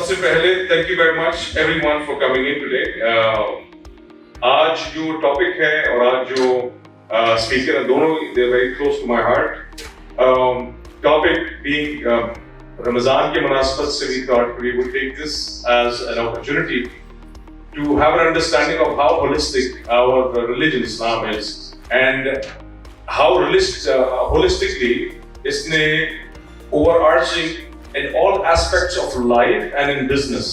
سے پہلے thank you very much everyone for coming in today. آج جو ٹاپک ہے اور آج جو اسپیکر ہیں دونوں they are very close to my heart. Topic being رمضان کے مناسبت سے we thought we would take this as an opportunity to have an understanding of how holistic our religion Islam is and how holistically اس نے overarching in all aspects of life and in business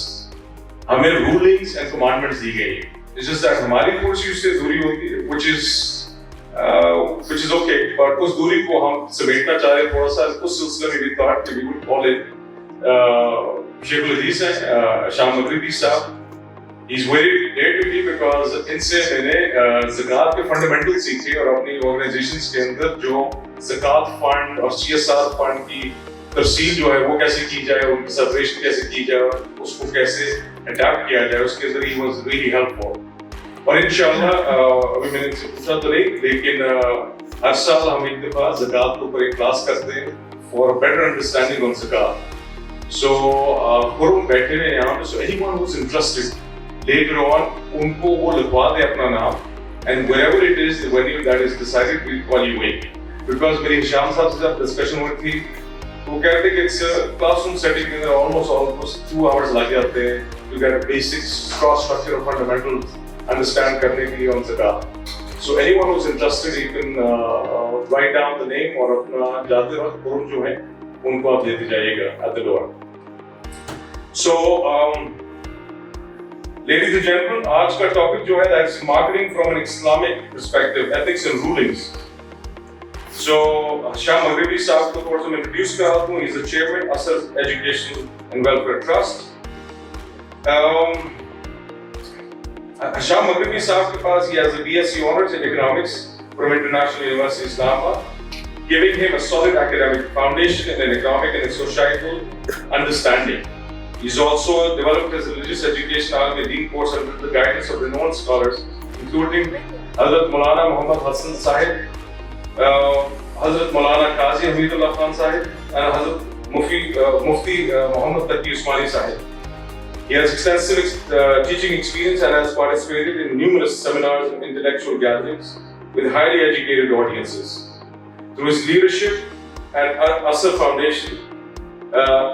ہمیں rulings and commandments دی گئی. It's just that ہماری کرسی اس سے دوری ہوتی ہے which is okay, but اس دوری کو ہم سمیٹنا چاہ رہے تھوڑا سا اس سلسلے میں بھی thought we would call it شیخ الحدیث ہیں شام مغربی صاحب. He's very dear to me because ان سے میں نے زکوٰۃ کے فنڈامنٹل سیکھے اور اپنی آرگنائزیشنز کے اندر جو زکوٰۃ فنڈ اور CSR فنڈ کی ترسیل جو ہے وہ کیسے کی جائے, ان کی سپریشن کیسے کی جائے اور اس کو کیسے اڈاپٹ کیا جائے, اس کے اندر he was really helpful. اور انشاءاللہ ابھی میں نے ان سے پوچھا تو نہیں لیکن ہر سال ہم ایک دفعہ زکوٰۃ کے اوپر ایک کلاس کرتے ہیں for a better understanding on زکوٰۃ. So قرم بیٹھے ہیں یہاں پہ, so anyone who's interested later on ان کو وہ لکھوا دیں اپنا نام and wherever it is the venue that is decided we'll call you in. Because میری ہشام صاحب سے جب ڈسکشن ہوئی تھی وہ کہتے کہ it's a classroom setting میں almost 2 hours لگ جاتے ہیں to get a basic cross structure of fundamentals understand کرنے کے لیے on زکوٰۃ. So anyone who's interested you can write down the name اور اپنا جاتے وقت قرم جو ہے ان کو آپ دیتے جائیے گا at the door. So ladies and gentlemen, آج کا ٹاپک جو ہے that is marketing from an Islamic perspective, ethics and rulings. So شاہ مغربی صاحب کو تھوڑا سا میں انٹروڈیوس کر رہا ہوں. He is the chairman اثر Education and Welfare Trust. شاہ مغربی صاحب کے پاس he has a BSc Honours in Economics from International University Islamabad, giving him a solid academic foundation in an economic and societal understanding. He's also developed his religious education al-Deen course under the guidance of renowned scholars, including Hazrat Maulana Muhammad Hassan Sahib, Hazrat Maulana Qazi Hamidullah Khan Sahib, and Hazrat Mufti Muhammad Taqi Usmani Sahib. He has extensive teaching experience and has participated in numerous seminars and intellectual gatherings with highly educated audiences. Through his leadership at Asr Foundation,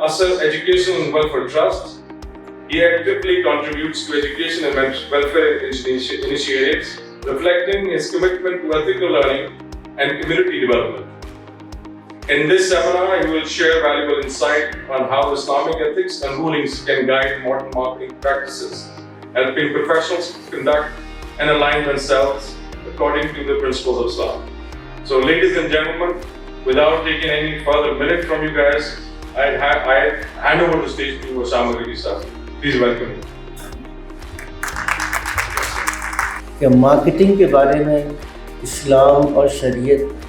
Asr Education and Welfare Trust, he actively contributes to education and welfare initiatives, reflecting his commitment to ethical learning and community development. In this seminar, he will share valuable insight on how Islamic ethics and rulings can guide modern marketing practices, helping professionals conduct and align themselves according to the principles of Islam. So, ladies and gentlemen, without taking any further minute from you guys, I hand over the stage to Sham Maghribi sir. Please welcome him. کہ marketing کے بارے میں اسلام اور شریعت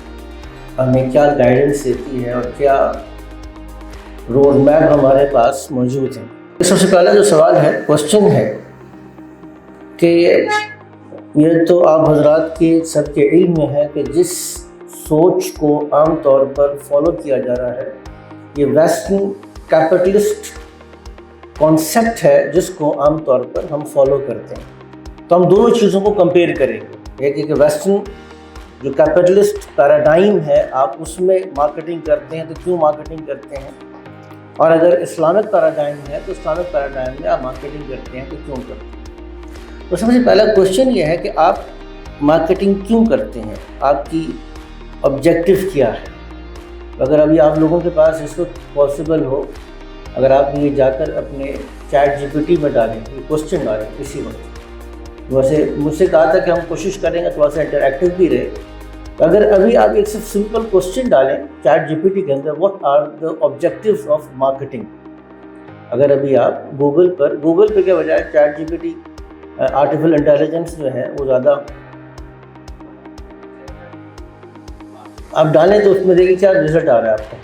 ہمیں کیا guidance دیتی ہے اور کیا روڈ میپ ہمارے پاس موجود ہے. سب سے پہلا جو سوال ہے, کوشچن ہے کہ یہ تو آپ حضرات کے سب کے علم میں ہے کہ جس سوچ کو عام طور پر فالو کیا جا رہا ہے یہ ویسٹرن کیپٹلسٹ کانسیپٹ ہے جس کو عام طور پر ہم فالو کرتے ہیں. تو ہم دونوں چیزوں کو کمپیئر کریں گے. ایک کہ ویسٹرن جو کیپٹلسٹ پیراڈائم ہے آپ اس میں مارکیٹنگ کرتے ہیں تو کیوں مارکیٹنگ کرتے ہیں, اور اگر اسلامک پیراڈائم ہے تو اسلامک پیراڈائم میں آپ مارکیٹنگ کرتے ہیں تو کیوں کرتے ہیں. تو سب سے پہلا کوشچن یہ ہے کہ آپ مارکیٹنگ کیوں کرتے ہیں, آپ کی آبجیکٹیو کیا ہے. اگر ابھی آپ لوگوں کے پاس اس وقت پاسبل ہو, اگر آپ یہ جا کر اپنے ChatGPT میں ڈالیں, یہ کوشچن ڈالیں اسی وقت, ویسے مجھ سے کہا تھا کہ ہم کوشش کریں گے تھوڑا سا انٹریکٹیو بھی رہے. اگر ابھی آپ ایک سمپل کوشچن ڈالیں ChatGPT کے اندر, what are the objectives of marketing, اگر ابھی آپ گوگل پہ کے بجائے ChatGPT آرٹیفیشل انٹیلیجنس جو ہے وہ زیادہ آپ ڈالیں تو اس میں دیکھیں کیا رزلٹ آ رہا ہے آپ کو.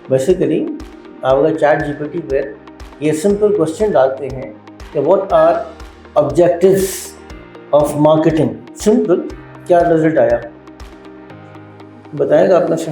بیسیکلی آپ اگر ChatGPT پہ یہ سمپل کوشچن ڈالتے ہیں کہ what are objectives of marketing, simple, کیا رزلٹ آیا بتائیں گا آپ میں سے.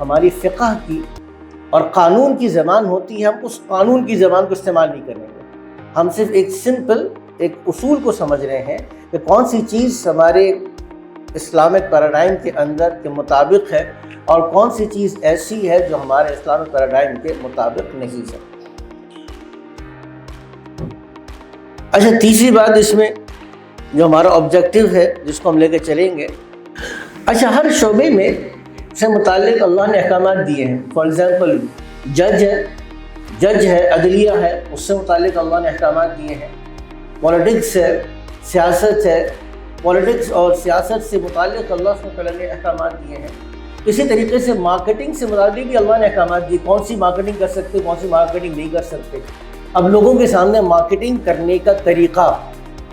ہماری فقہ کی اور قانون کی زبان ہوتی ہے، ہم اس قانون کی زبان کو استعمال نہیں کریں گے. ہم صرف ایک سمپل ایک اصول کو سمجھ رہے ہیں کہ کون سی چیز ہمارے اسلامک پیراڈائم کے اندر کے مطابق ہے اور کون سی چیز ایسی ہے جو ہمارے اسلامک پیراڈائم کے مطابق نہیں ہے. اچھا، تیسری بات اس میں جو ہمارا آبجیکٹیو ہے جس کو ہم لے کے چلیں گے، اچھا ہر شعبے میں سے متعلق اللہ نے احکامات دیے ہیں. فار ایگزامپل جج ہے، عدلیہ ہے، اس سے متعلق اللہ نے احکامات دیے ہیں. پولیٹکس ہے، سیاست ہے، پولیٹکس اور سیاست سے متعلق اللہ سبحانہ وتعالیٰ نے احکامات دیے ہیں. اسی طریقے سے مارکیٹنگ سے متعلق بھی اللہ نے احکامات دیے، کون سی مارکیٹنگ کر سکتے، کون سی مارکیٹنگ نہیں کر سکتے. اب لوگوں کے سامنے مارکیٹنگ کرنے کا طریقہ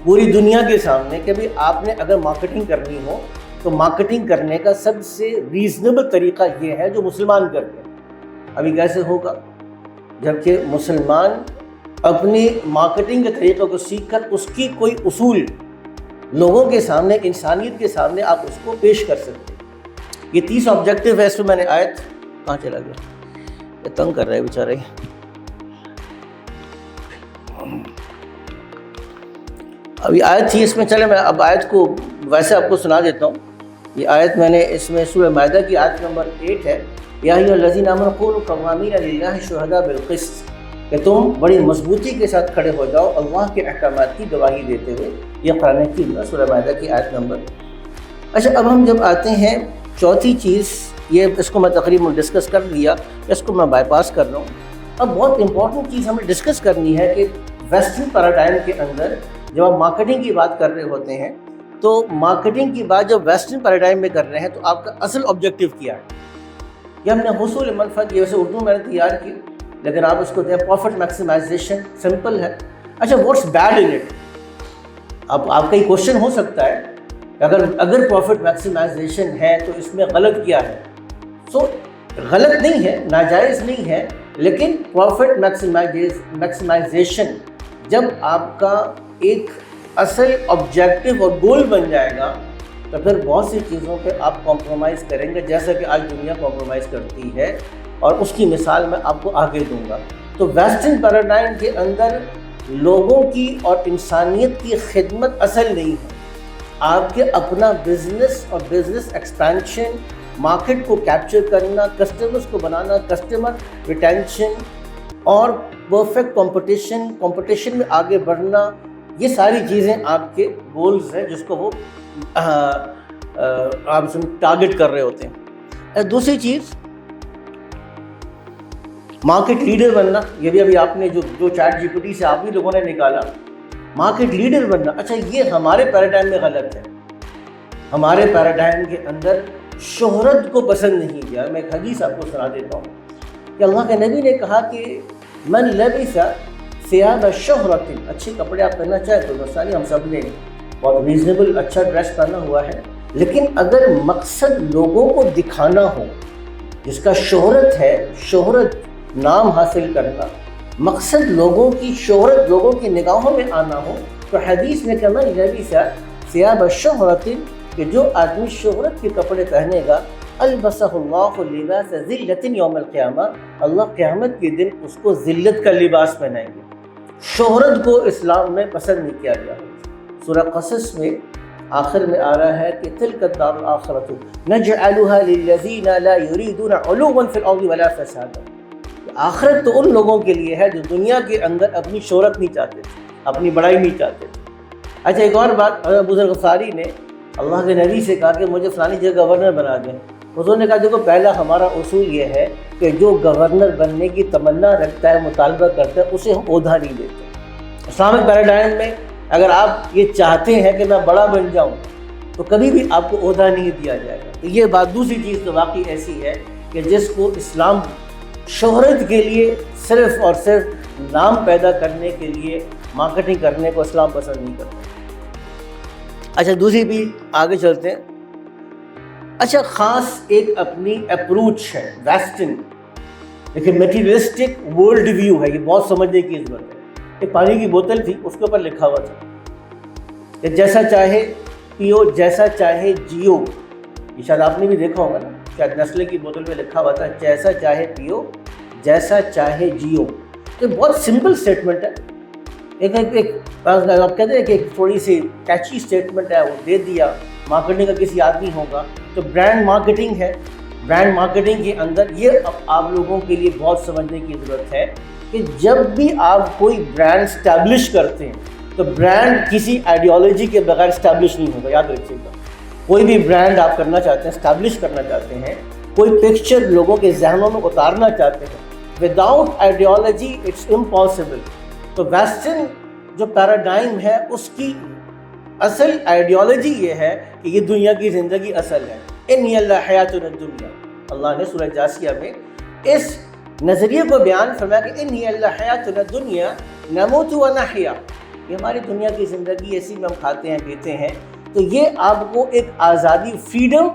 پوری دنیا کے سامنے کہ بھائی آپ نے اگر مارکیٹنگ کرنی ہو تو مارکیٹنگ کرنے کا سب سے ریزنیبل طریقہ یہ ہے جو مسلمان کرتے ہیں. ابھی کیسے ہوگا جبکہ مسلمان اپنی مارکیٹنگ کے طریقے کو سیکھ کر اس کی کوئی اصول لوگوں کے سامنے، انسانیت کے سامنے آپ اس کو پیش کر سکتے ہیں. یہ 30 آبجیکٹیو ہے. اس میں نے آیت کہاں چلا گیا، یہ تنگ کر رہا ہے بیچارہ. ابھی آیت تھی اس میں، چلے میں اب آیت کو ویسے آپ کو سنا دیتا ہوں. یہ آیت میں نے اس میں سورہ مائدہ کی آیت نمبر 8 ہے. یا ایھا الذین آمنوا قولوا قوامین للہ شہداء بالقسط، کہ تم بڑی مضبوطی کے ساتھ کھڑے ہو جاؤ اللہ کے احکامات کی گواہی دیتے ہوئے. یہ قرآن کی سورہ مائدہ کی آیت نمبر. اچھا، اب ہم جب آتے ہیں چوتھی چیز، یہ اس کو میں تقریباً ڈسکس کر لیا، اس کو میں بائی پاس کر رہا ہوں. اب بہت امپورٹنٹ چیز ہمیں ڈسکس کرنی ہے کہ ویسٹرن پیراڈائم کے اندر جب آپ مارکیٹنگ کی بات کر رہے ہوتے ہیں تو مارکیٹنگ کی بات جب ویسٹرن پیراڈائم میں کر رہے ہیں تو آپ کا اصل آبجیکٹیو کیا ہے؟ یہ ہم نے حصول منفعت، یہ ویسے اردو میں نے تیار کی لیکن آپ اس کو دیں پروفٹ میکسیمائزیشن، سمپل ہے. اچھا، واٹس بیڈ ان اٹ؟ اب آپ کا یہ کوشچن ہو سکتا ہے کہ اگر پروفٹ میکسیمائزیشن ہے تو اس میں غلط کیا ہے؟ سو غلط نہیں ہے، ناجائز نہیں ہے، لیکن پروفٹ میکسیمائزیشن جب آپ کا ایک اصل آبجیکٹیو اور گول بن جائے گا تو پھر بہت سی چیزوں پہ آپ کمپرومائز کریں گے، جیسا کہ آج دنیا کمپرومائز کرتی ہے، اور اس کی مثال میں آپ کو آگے دوں گا. تو ویسٹرن پیراڈائم کے اندر لوگوں کی اور انسانیت کی خدمت اصل نہیں ہے. آپ کے اپنا بزنس اور بزنس ایکسپینشن، مارکیٹ کو کیپچر کرنا، کسٹمرز کو بنانا، کسٹمر ریٹینشن اور پرفیکٹ کمپٹیشن میں آگے بڑھنا، یہ ساری چیزیں آپ کے گولز ہیں جس کو وہ آپ ٹارگٹ کر رہے ہوتے ہیں. دوسری چیز مارکیٹ لیڈر بننا، یہ بھی ابھی آپ نے جو چیٹ جی پی ٹی سے آپ بھی لوگوں نے نکالا، مارکیٹ لیڈر بننا. اچھا، یہ ہمارے پیراڈائم میں غلط ہے. ہمارے پیراڈائم کے اندر شہرت کو پسند نہیں کیا. میں ایک حدیث آپ کو سنا دیتا ہوں کہ اللہ کے نبی نے کہا کہ من لبس ثیاب شہرت، اچھے کپڑے آپ پہننا چاہیں تو مثالی ہم سب نے بہت ریزنیبل اچھا ڈریس پہنا ہوا ہے، لیکن اگر مقصد لوگوں کو دکھانا ہو، جس کا شہرت ہے، شہرت نام حاصل کرنا، مقصد لوگوں کی شہرت، لوگوں کی نگاہوں میں آنا ہو، تو حدیث میں کہ من لبس ثیاب شہرت، کہ جو آدمی شہرت کے کپڑے پہنے گا، البسہ اللہ لباس ذلت یوم القیامہ، اللہ قیامت کے دن اس کو ذلت کا لباس پہنائیں گے. شہرت کو اسلام میں پسند نہیں کیا گیا. سورہ قصص میں آخر میں آ رہا ہے کہ تلک الدار الآخرۃ نجعلها للذین لا یریدون علوا فی الارض ولا فسادا. آخرت تو ان لوگوں کے لیے ہے جو دنیا کے اندر اپنی شہرت نہیں چاہتے، اپنی بڑائی نہیں چاہتے. اچھا، ایک اور بات، ابو ذر غفاری نے اللہ کے نبی سے کہا کہ مجھے فلانی جگہ گورنر بنا دیں. حضور نے کہا دیکھو، پہلا ہمارا اصول یہ ہے کہ جو گورنر بننے کی تمنا رکھتا ہے، مطالبہ کرتا ہے، اسے ہم عہدہ نہیں دیتے. اسلامک پیراڈائم میں اگر آپ یہ چاہتے ہیں کہ میں بڑا بن جاؤں تو کبھی بھی آپ کو عہدہ نہیں دیا جائے گا. تو یہ بات. دوسری چیز تو واقعی ایسی ہے کہ جس کو اسلام شہرت کے لیے صرف اور صرف نام پیدا کرنے کے لیے مارکیٹنگ کرنے کو اسلام پسند نہیں کرتا. اچھا، دوسری بھی آگے چلتے ہیں. اچھا، خاص ایک اپنی اپروچ ہے ویسٹرن، دیکھیں میٹیریلسٹک ورلڈ ویو ہے، یہ بہت سمجھنے کی ضرورت ہے. ایک پانی کی بوتل تھی، اس کے اوپر لکھا ہوا تھا کہ جیسا چاہے پیو جیسا چاہے جیو. یہ شاید آپ نے بھی دیکھا ہوگا نا. شاید نسلے کی بوتل میں لکھا ہوا تھا جیسا چاہے پیو جیسا چاہے جیو. یہ بہت سمپل اسٹیٹمنٹ ہے, آپ کہتے ہیں کہ ایک تھوڑی سی کیچی اسٹیٹمنٹ ہے, وہ دے دیا. مارکیٹنگ کا کسی آدمی ہوگا تو برانڈ مارکیٹنگ ہے. برانڈ مارکیٹنگ کے اندر یہ آپ لوگوں کے لیے بہت سمجھنے کی ضرورت ہے کہ جب بھی آپ کوئی برانڈ اسٹیبلش کرتے ہیں تو برانڈ کسی آئیڈیالوجی کے بغیر اسٹیبلش نہیں ہوگا. یاد رکھیے گا, کوئی بھی برانڈ آپ کرنا چاہتے ہیں, اسٹیبلش کرنا چاہتے ہیں, کوئی پکچر لوگوں کے ذہنوں میں اتارنا چاہتے ہیں, وداؤٹ آئیڈیالوجی اٹس امپاسبل. تو ویسٹرن جو پیراڈائم ہے اس کی اصل آئیڈیالوجی یہ ہے کہ یہ دنیا کی زندگی اصل ہے. انی اللہ حیاتنا الدنیا, اللہ نے سورہ جاسیہ میں اس نظریے کو بیان فرمایا کہ انی اللہ حیاتنا الدنیا نموت و نحیا, یہ ہماری دنیا کی زندگی ایسی میں ہم کھاتے ہیں پیتے ہیں. تو یہ آپ کو ایک آزادی, فریڈم,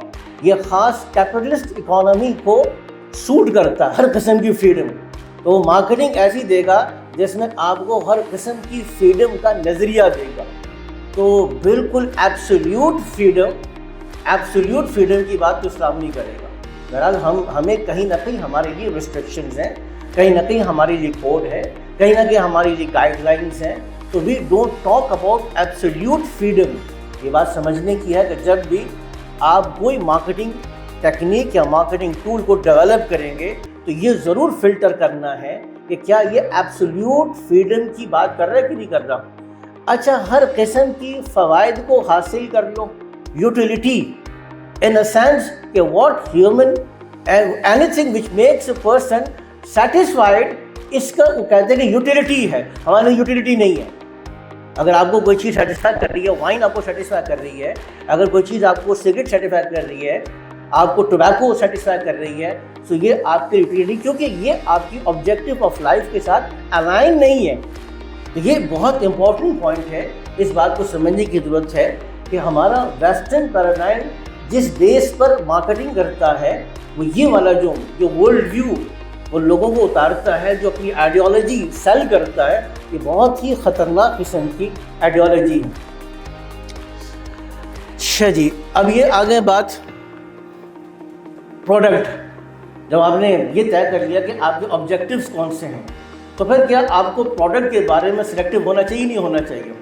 یہ خاص کیپٹلسٹ اکانومی کو سوٹ کرتا ہے, ہر قسم کی فریڈم. تو وہ مارکیٹنگ ایسی دے گا جس میں آپ کو ہر قسم کی فریڈم کا نظریہ دے گا. تو بالکل ایبسلیوٹ فریڈم کی بات تو اسلام نہیں کرے گا. بہرحال ہمیں کہیں نہ کہیں ہمارے لیے ریسٹرکشنز ہیں, کہیں نہ کہیں ہمارے لیے کوڈ ہے, کہیں نہ کہیں ہمارے لیے گائیڈ لائنز ہیں. تو we don't talk about absolute freedom. یہ بات سمجھنے کی ہے کہ جب بھی آپ کوئی مارکیٹنگ ٹیکنیک یا مارکیٹنگ ٹول کو ڈیولپ کریں گے تو یہ ضرور فلٹر کرنا ہے کہ کیا یہ ایبسلیوٹ فریڈم کی بات کر رہا ہے کہ نہیں کر رہا. اچھا, ہر قسم کی فوائد کو حاصل کر لو, یوٹیلیٹی in a sense کہ what human anything which makes a person satisfied, اس کا کہتے ہیں کہ یوٹیلیٹی ہے. ہمارے یوٹیلیٹی نہیں ہے. اگر آپ کو کوئی چیز سیٹسفائی کر رہی ہے, وائن آپ کو سیٹسفائی کر رہی ہے, اگر کوئی چیز آپ کو سگریٹ سیٹسفائی کر رہی ہے, آپ کو ٹوبیکو سیٹسفائی کر رہی ہے, تو یہ آپ کی یوٹیلیٹی, کیونکہ یہ آپ کی آبجیکٹیو آف لائف کے ساتھ الائن نہیں ہے. تو یہ بہت امپورٹنٹ پوائنٹ ہے, اس بات کو سمجھنے کی ضرورت ہے کہ ہمارا ویسٹرن پیراڈائم جس بیس پر مارکیٹنگ کرتا ہے وہ یہ والا جو ورلڈ ویو وہ لوگوں کو اتارتا ہے, جو اپنی آئیڈیالوجی سیل کرتا ہے, یہ بہت ہی خطرناک قسم کی آئیڈیالوجی ہے. اچھا جی, اب یہ آگے بات پروڈکٹ. جب آپ نے یہ طے کر لیا کہ آپ کے آبجیکٹیوز کون سے ہیں, تو پھر کیا آپ کو پروڈکٹ کے بارے میں سلیکٹیو ہونا چاہیے نہیں ہونا چاہیے.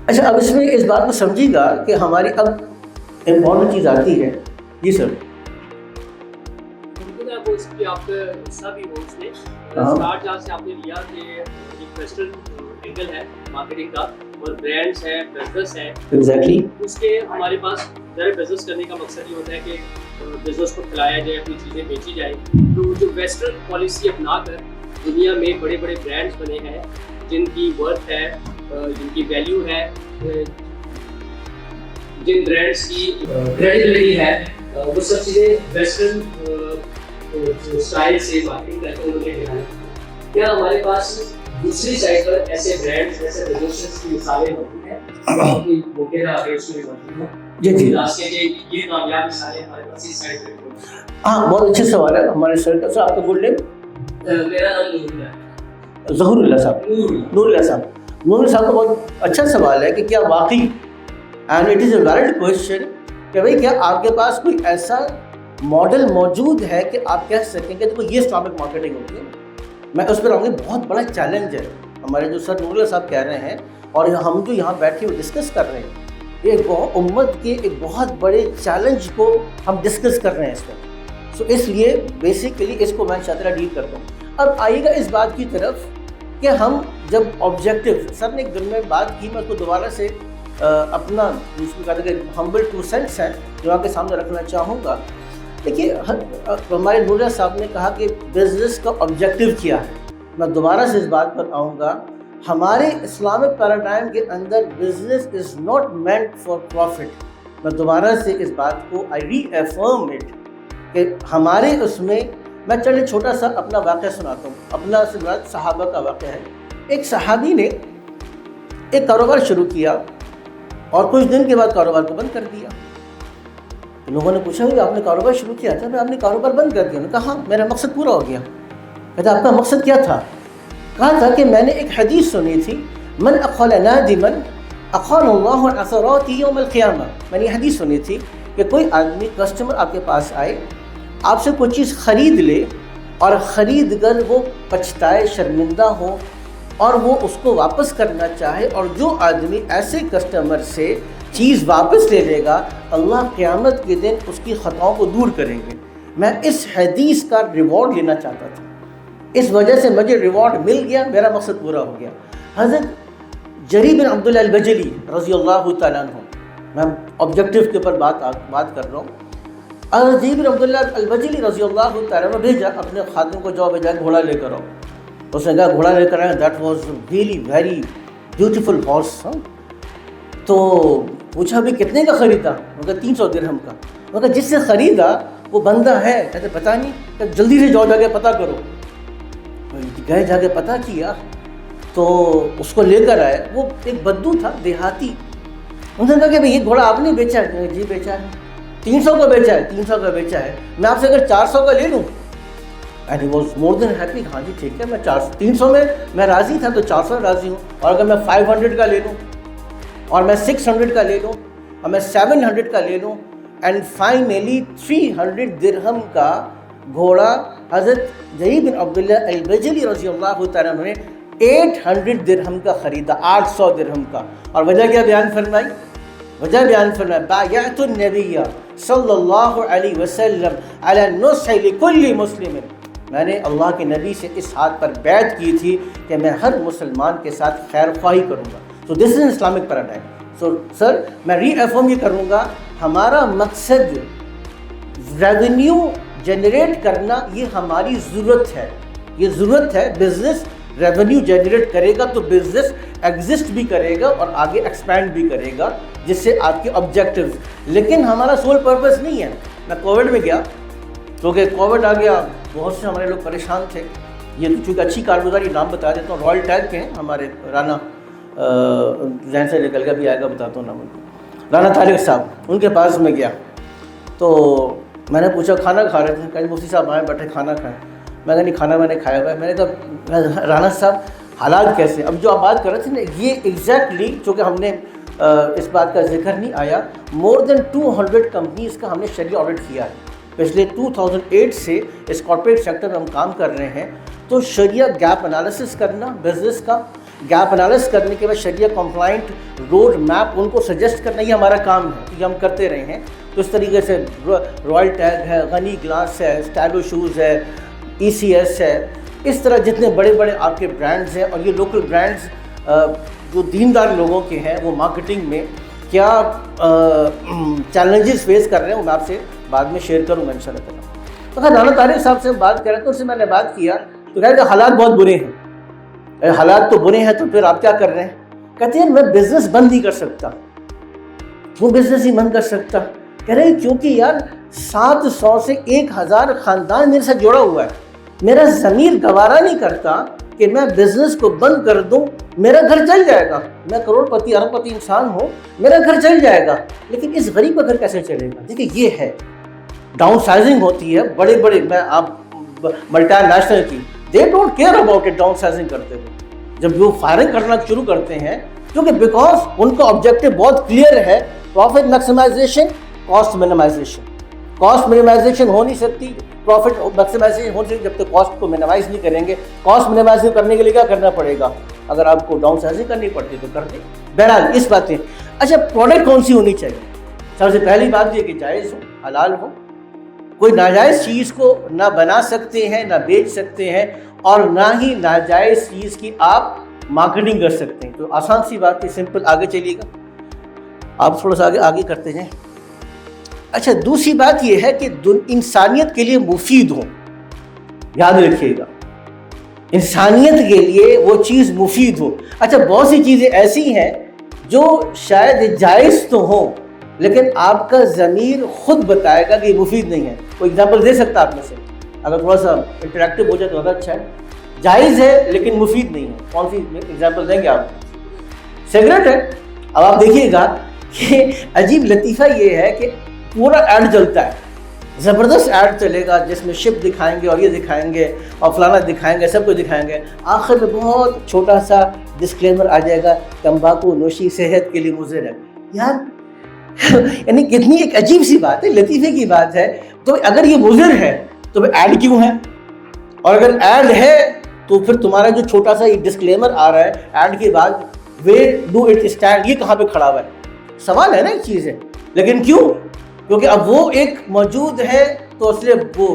اچھا, اب اس میں اس بات کو سمجھیے گا کہ ہماری اب امپورٹنٹ چیز آتی ہے. جی سر. اس کی آپ کا حصہ بھی ہو, اس میں اسٹارٹ جہاں سے آپ نے لیا کہ ایک ویسٹرن اینگل ہے مارکیٹنگ کا, اور برانڈس ہے, بزنس ہے. ایگزیکٹلی. اس کے ہمارے پاس ذرا بزنس کرنے کا مقصد یہ ہوتا ہے کہ بزنس کو پھیلایا جائے, اپنی چیزیں بیچی جائیں. تو جو ویسٹرن پالیسی اپنا کر دنیا میں بڑے بڑے برانڈس بنے ہیں جن کی ورتھ ہے, جن کی ویلیو ہے, جن برانڈس کی کریڈیبلٹی ہے, وہ سب چیزیں ویسٹرن اسٹائل سے مارکیٹنگ کرتے ہیں. ان کے دکھانے کیا ہمارے پاس دوسری سائڈ پر ایسے برانڈس, ایسے بزنسز کی مثالیں موجود ہیں وغیرہ اس میں موجود ہیں؟ جی جی, یہ کامیاب مثالیں ہمارے پاس اس سائڈ پہ. ہاں, بہت اچھا سوال ہے. ہمارے سر کا سر, آپ کا گڈ نیم؟ میرا نام نور اللہ ہے. ظہور اللہ صاحب. نور اللہ صاحب. نور اللہ صاحب کا بہت اچھا سوال ہے کہ کیا واقعی, and it is a valid question, کہ بھائی کیا آپ کے پاس کوئی ایسا ماڈل موجود ہے کہ آپ کہہ سکیں کہ دیکھو یہ اسٹامک مارکیٹنگ ہوتی ہے. میں اس پر آؤں گی, بہت بڑا چیلنج ہے ہمارے جو سر نور اللہ صاحب کہہ رہے ہیں, اور ہم جو یہاں بیٹھے ہوئے ڈسکس کر رہے ہیں, یہ امت کے ایک بہت بڑے چیلنج کو ہم ڈسکس کر رہے ہیں اس پر. سو اس لیے بیسیکلی اس کو میں شاطرہ ڈیل کرتا ہوں. اب آئیے گا اس بات کی طرف کہ ہم جب آبجیکٹیو, سر نے ایک دن میں بات کی, میں اس کو دوبارہ سے اپنا جس کو کہتے ہیں ہمبل 2 سینٹس ہیں جو آپ کے سامنے رکھنا چاہوں گا. دیکھیے, ہمارے نور اللہ صاحب نے کہا کہ بزنس کا آبجیکٹیو کیا ہے. میں دوبارہ سے اس بات پر آؤں گا. ہمارے اسلامک پیراڈائم کے اندر business is not meant for profit. میں دوبارہ سے اس بات کو آئی ری افرم اٹ کہ ہمارے اس میں, میں چلے چھوٹا سا اپنا واقعہ سناتا ہوں. اپنا صحابہ کا واقعہ ہے. ایک صحابی نے ایک کاروبار شروع کیا اور کچھ دن کے بعد کاروبار کو بند کر دیا. لوگوں نے پوچھا کہ آپ نے کاروبار شروع کیا تھا, آپ نے کاروبار بند کر دیا. انہوں نے کہا ہاں, میرا مقصد پورا ہو گیا. کہتا آپ کا مقصد کیا تھا؟ کہا تھا کہ میں نے ایک حدیث سنی تھی, من اقال نادما اقال اللہ عثرات یوم القیامہ. میں نے یہ حدیث سنی تھی کہ کوئی آدمی کسٹمر آپ کے پاس آئے آپ سے کوئی چیز خرید لے اور خرید کر وہ پچھتائے، شرمندہ ہو اور وہ اس کو واپس کرنا چاہے، اور جو آدمی ایسے کسٹمر سے چیز واپس لے لے گا اللہ قیامت کے دن اس کی خطاؤں کو دور کریں گے۔ میں اس حدیث کا ریوارڈ لینا چاہتا تھا، اس وجہ سے مجھے ریوارڈ مل گیا، میرا مقصد پورا ہو گیا۔ حضرت جریر بن عبداللہ البجلی رضی اللہ تعالیٰ عنہ، میں آبجیکٹیو کے اوپر بات کر رہا ہوں۔ حضرت جریر بن عبداللہ البجلی رضی اللہ تعالیٰ عنہ بھیجا اپنے خادم کو، جاؤ بھیجا گھوڑا لے کر آؤ۔ اس نے کہا گھوڑا لے کر آیا، that was really very beautiful horse. تو پوچھا بھی کتنے کا خریدا؟ وہ کہا 300 درہم کا۔ وہ کہا جس سے خریدا وہ بندہ ہے؟ کہتے پتہ نہیں۔ کہ جلدی سے جاؤ، جا کے پتہ کرو۔ گئے، جا کے پتہ کیا تو اس کو لے کر آئے۔ وہ ایک بدو تھا، دیہاتی۔ انہوں نے کہا کہ بھئی یہ گھوڑا آپ نے بیچا ہے؟ جی بیچا ہے۔ 300 کا بیچا ہے؟ 300 کا بیچا ہے۔ میں آپ سے اگر 400 کا لے لوں؟ And he was more than happy. ہاں جی ٹھیک ہے، میں 300 میں راضی تھا تو 400 میں راضی ہوں، اور اگر میں 500 کا لے لوں اور میں 600 کا لے لوں اور میں 700 کا لے لوں، اینڈ فائنلی 300 درہم کا گھوڑا حضرت جریر بن عبداللہ البجلی رضی اللہ تعالیٰ عنہ نے 800 درہم کا خریدا، 800 درہم کا۔ اور وجہ کیا بیان فرمائی؟ وجہ بیان فرمائی بایعت النبی صلی اللہ علیہ وسلم علی النصح لکل مسلم، میں نے اللہ کے نبی سے اس ہاتھ پر بیعت کی تھی کہ میں ہر مسلمان کے ساتھ خیر خواہی کروں گا۔ So this is an Islamic paradigm. So sir میں ری ایفرم یہ کروں گا، ہمارا مقصد ریونیو جنریٹ کرنا، یہ ہماری ضرورت ہے، یہ ضرورت ہے۔ بزنس ریونیو جنریٹ کرے گا تو بزنس ایگزسٹ بھی کرے گا اور آگے ایکسپینڈ بھی کرے گا، جس سے آپ کے آبجیکٹیوز، لیکن ہمارا سول پرپس نہیں ہے۔ میں کووڈ میں گیا، کیونکہ کووڈ آ گیا، بہت سے ہمارے لوگ پریشان تھے۔ یہ چونکہ اچھی کارگزاری، نام بتا دیتا ہوں، رائل ٹیگ کے ہیں ہمارے رانا، ذہن سے نکل کے بھی آئے گا، بتاتا ہوں نام، رانا طارق صاحب، ان کے پاس میں گیا تو میں نے پوچھا کھانا کھا رہے تھے؟ کہیں مفتی صاحب آئیں بیٹھے کھانا کھائیں۔ میں کہا نہیں کھانا میں نے کھایا ہوا ہے۔ میں نے کہا رانا صاحب حالات کیسے؟ اب جو آپ بات کر رہے تھے نا، یہ ایگزیکٹلی، چونکہ ہم نے اس بات کا ذکر نہیں آیا، مور دین 200 کمپنیز کا ہم نے شرعی آڈٹ کیا ہے۔ پچھلے 2008 سے اس کارپوریٹ سیکٹر میں ہم کام کر رہے ہیں، تو شریعہ گیپ انالیسس کرنا، بزنس کا گیپ انالیسس کرنے کے بعد شریعہ کمپلائنٹ روڈ میپ ان کو سجیسٹ کرنا، یہ ہمارا کام ہے، یہ ہم کرتے رہے ہیں۔ تو اس طریقے سے رائل ٹیگ ہے، غنی گلاس ہے، اسٹائلو شوز ہے، ECS ہے، اس طرح جتنے بڑے بڑے آپ کے برانڈز ہیں، اور یہ لوکل برانڈز جو دیندار لوگوں کے ہیں، وہ مارکیٹنگ میں کیا چیلنجز فیس کر رہے ہیں، وہ میں آپ سے بعد میں شیئر کروں گا انشاءاللہ تعالیٰ۔ تو اگر رانا طارق صاحب سے بات کریں تو اس سے میں نے بات کیا تو کہا کہ حالات بہت برے ہیں۔ حالات تو برے ہیں تو پھر آپ کیا کر رہے ہیں؟ کہتے ہیں میں بزنس بند نہیں کر سکتا۔ وہ بزنس ہی بند کر سکتا؟ کہہ رہے کیونکہ یار 700 سے 1000 خاندان میرے ساتھ جڑا ہوا ہے، میرا ضمیر گوارا نہیں کرتا کہ میں بزنس کو بند کر دوں، میرا گھر چل جائے گا، میں کروڑ پتی ارب پتی انسان ہوں، میرا گھر چل جائے گا، لیکن اس غریب کا گھر کیسے چلے گا؟ دیکھیں یہ ہے ڈاؤن سائزنگ ہوتی ہے، بڑے بڑے میں آپ ملٹی نیشنل کی they don't care about it, down sizing کرتے ہوئے جب وہ فائرنگ کرنا شروع کرتے ہیں، کیونکہ بیکاز ان کا آبجیکٹو بہت کلیئر ہے، profit maximisation, cost minimisation. Cost minimisation ہو نہیں سکتی، پروفٹ میکسیمائزیشن ہو نہیں سکتی جب تک کاسٹ کو منیمائز نہیں کریں گے۔ کاسٹ منیمائزنگ کرنے کے لیے کیا کرنا پڑے گا؟ اگر آپ کو ڈاؤن سائزنگ کرنی پڑتی تو کر دیں۔ بہرحال اس باتیں، اچھا پروڈکٹ کون سی ہونی چاہیے؟ سب سے پہلی بات یہ کہ جائز ہو، حلال ہو، کوئی ناجائز چیز کو نہ بنا سکتے ہیں، نہ بیچ سکتے ہیں، اور نہ ہی ناجائز چیز کی آپ مارکیٹنگ کر سکتے ہیں۔ تو آسان سی بات ہے، سمپل، آگے چلیے گا آپ تھوڑا سا آگے کرتے جائیں۔ اچھا دوسری بات یہ ہے کہ انسانیت کے لیے مفید ہو، یاد رکھیے گا، انسانیت کے لیے وہ چیز مفید ہو۔ اچھا بہت سی چیزیں ایسی ہیں جو شاید جائز تو ہوں، لیکن آپ کا ضمیر خود بتائے گا کہ یہ مفید نہیں ہے۔ کوئی اگزامپل دے سکتا آپ میں سے؟ اگر تھوڑا سا انٹریکٹیو ہو جائے تو زیادہ اچھا ہے۔ جائز ہے لیکن مفید نہیں ہے، کون سی اگزامپل دیں گے آپ؟ سگریٹ ہے۔ اب آپ دیکھیے گا کہ عجیب لطیفہ یہ ہے کہ پورا ایڈ چلتا ہے، زبردست ایڈ چلے گا جس میں شپ دکھائیں گے اور یہ دکھائیں گے اور فلانا دکھائیں گے، سب کچھ دکھائیں گے، آخر میں بہت چھوٹا سا ڈسکلیمر آ جائے گا، تمباکو نوشی صحت کے لیے مضر ہے۔ یار یعنی کتنی ایک عجیب سی بات ہے، لطیفے کی بات ہے، تو اگر یہ مضر ہے تو ایڈ کیوں ہے؟ اور اگر ایڈ ہے تو پھر تمہارا جو چھوٹا سا یہ ڈسکلیمر آ رہا ہے ایڈ کے بعد ویئر ڈو اٹ اسٹینڈ، یہ کہاں پہ کھڑا ہوا ہے؟ سوال ہے نا ایک چیز ہے. لیکن کیوں؟ کیونکہ اب وہ ایک موجود ہے تو اس لیے وہ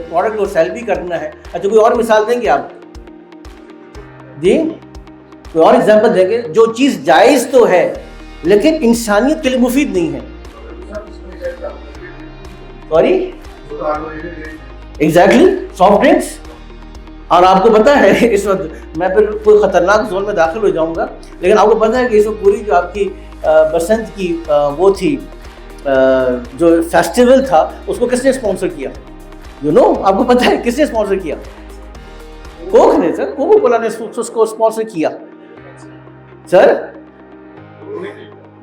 پروڈکٹ کو سیل بھی کرنا ہے. اچھا کوئی اور مثال دیں گے آپ؟ جی کوئی اور ایگزامپل دیں گے؟ جو چیز جائز تو ہے لیکن انسانیت کے لیے مفید نہیں ہے. Sorry exactly soft drinks. اور آپ کو پتہ ہے اس وقت میں پھر کوئی خطرناک زون میں داخل ہو جاؤں گا، لیکن آپ کو پتہ ہے کہ اس وقت پوری جو آپ کی بسنت کی وہ تھی جو فیسٹیول تھا اس کو کس نے اسپانسر کیا؟ یو نو آپ کو پتہ ہے کس نے اسپانسر کیا؟ کوک نے سر، کوکو کولا نے اس کو اسپانسر کیا سر.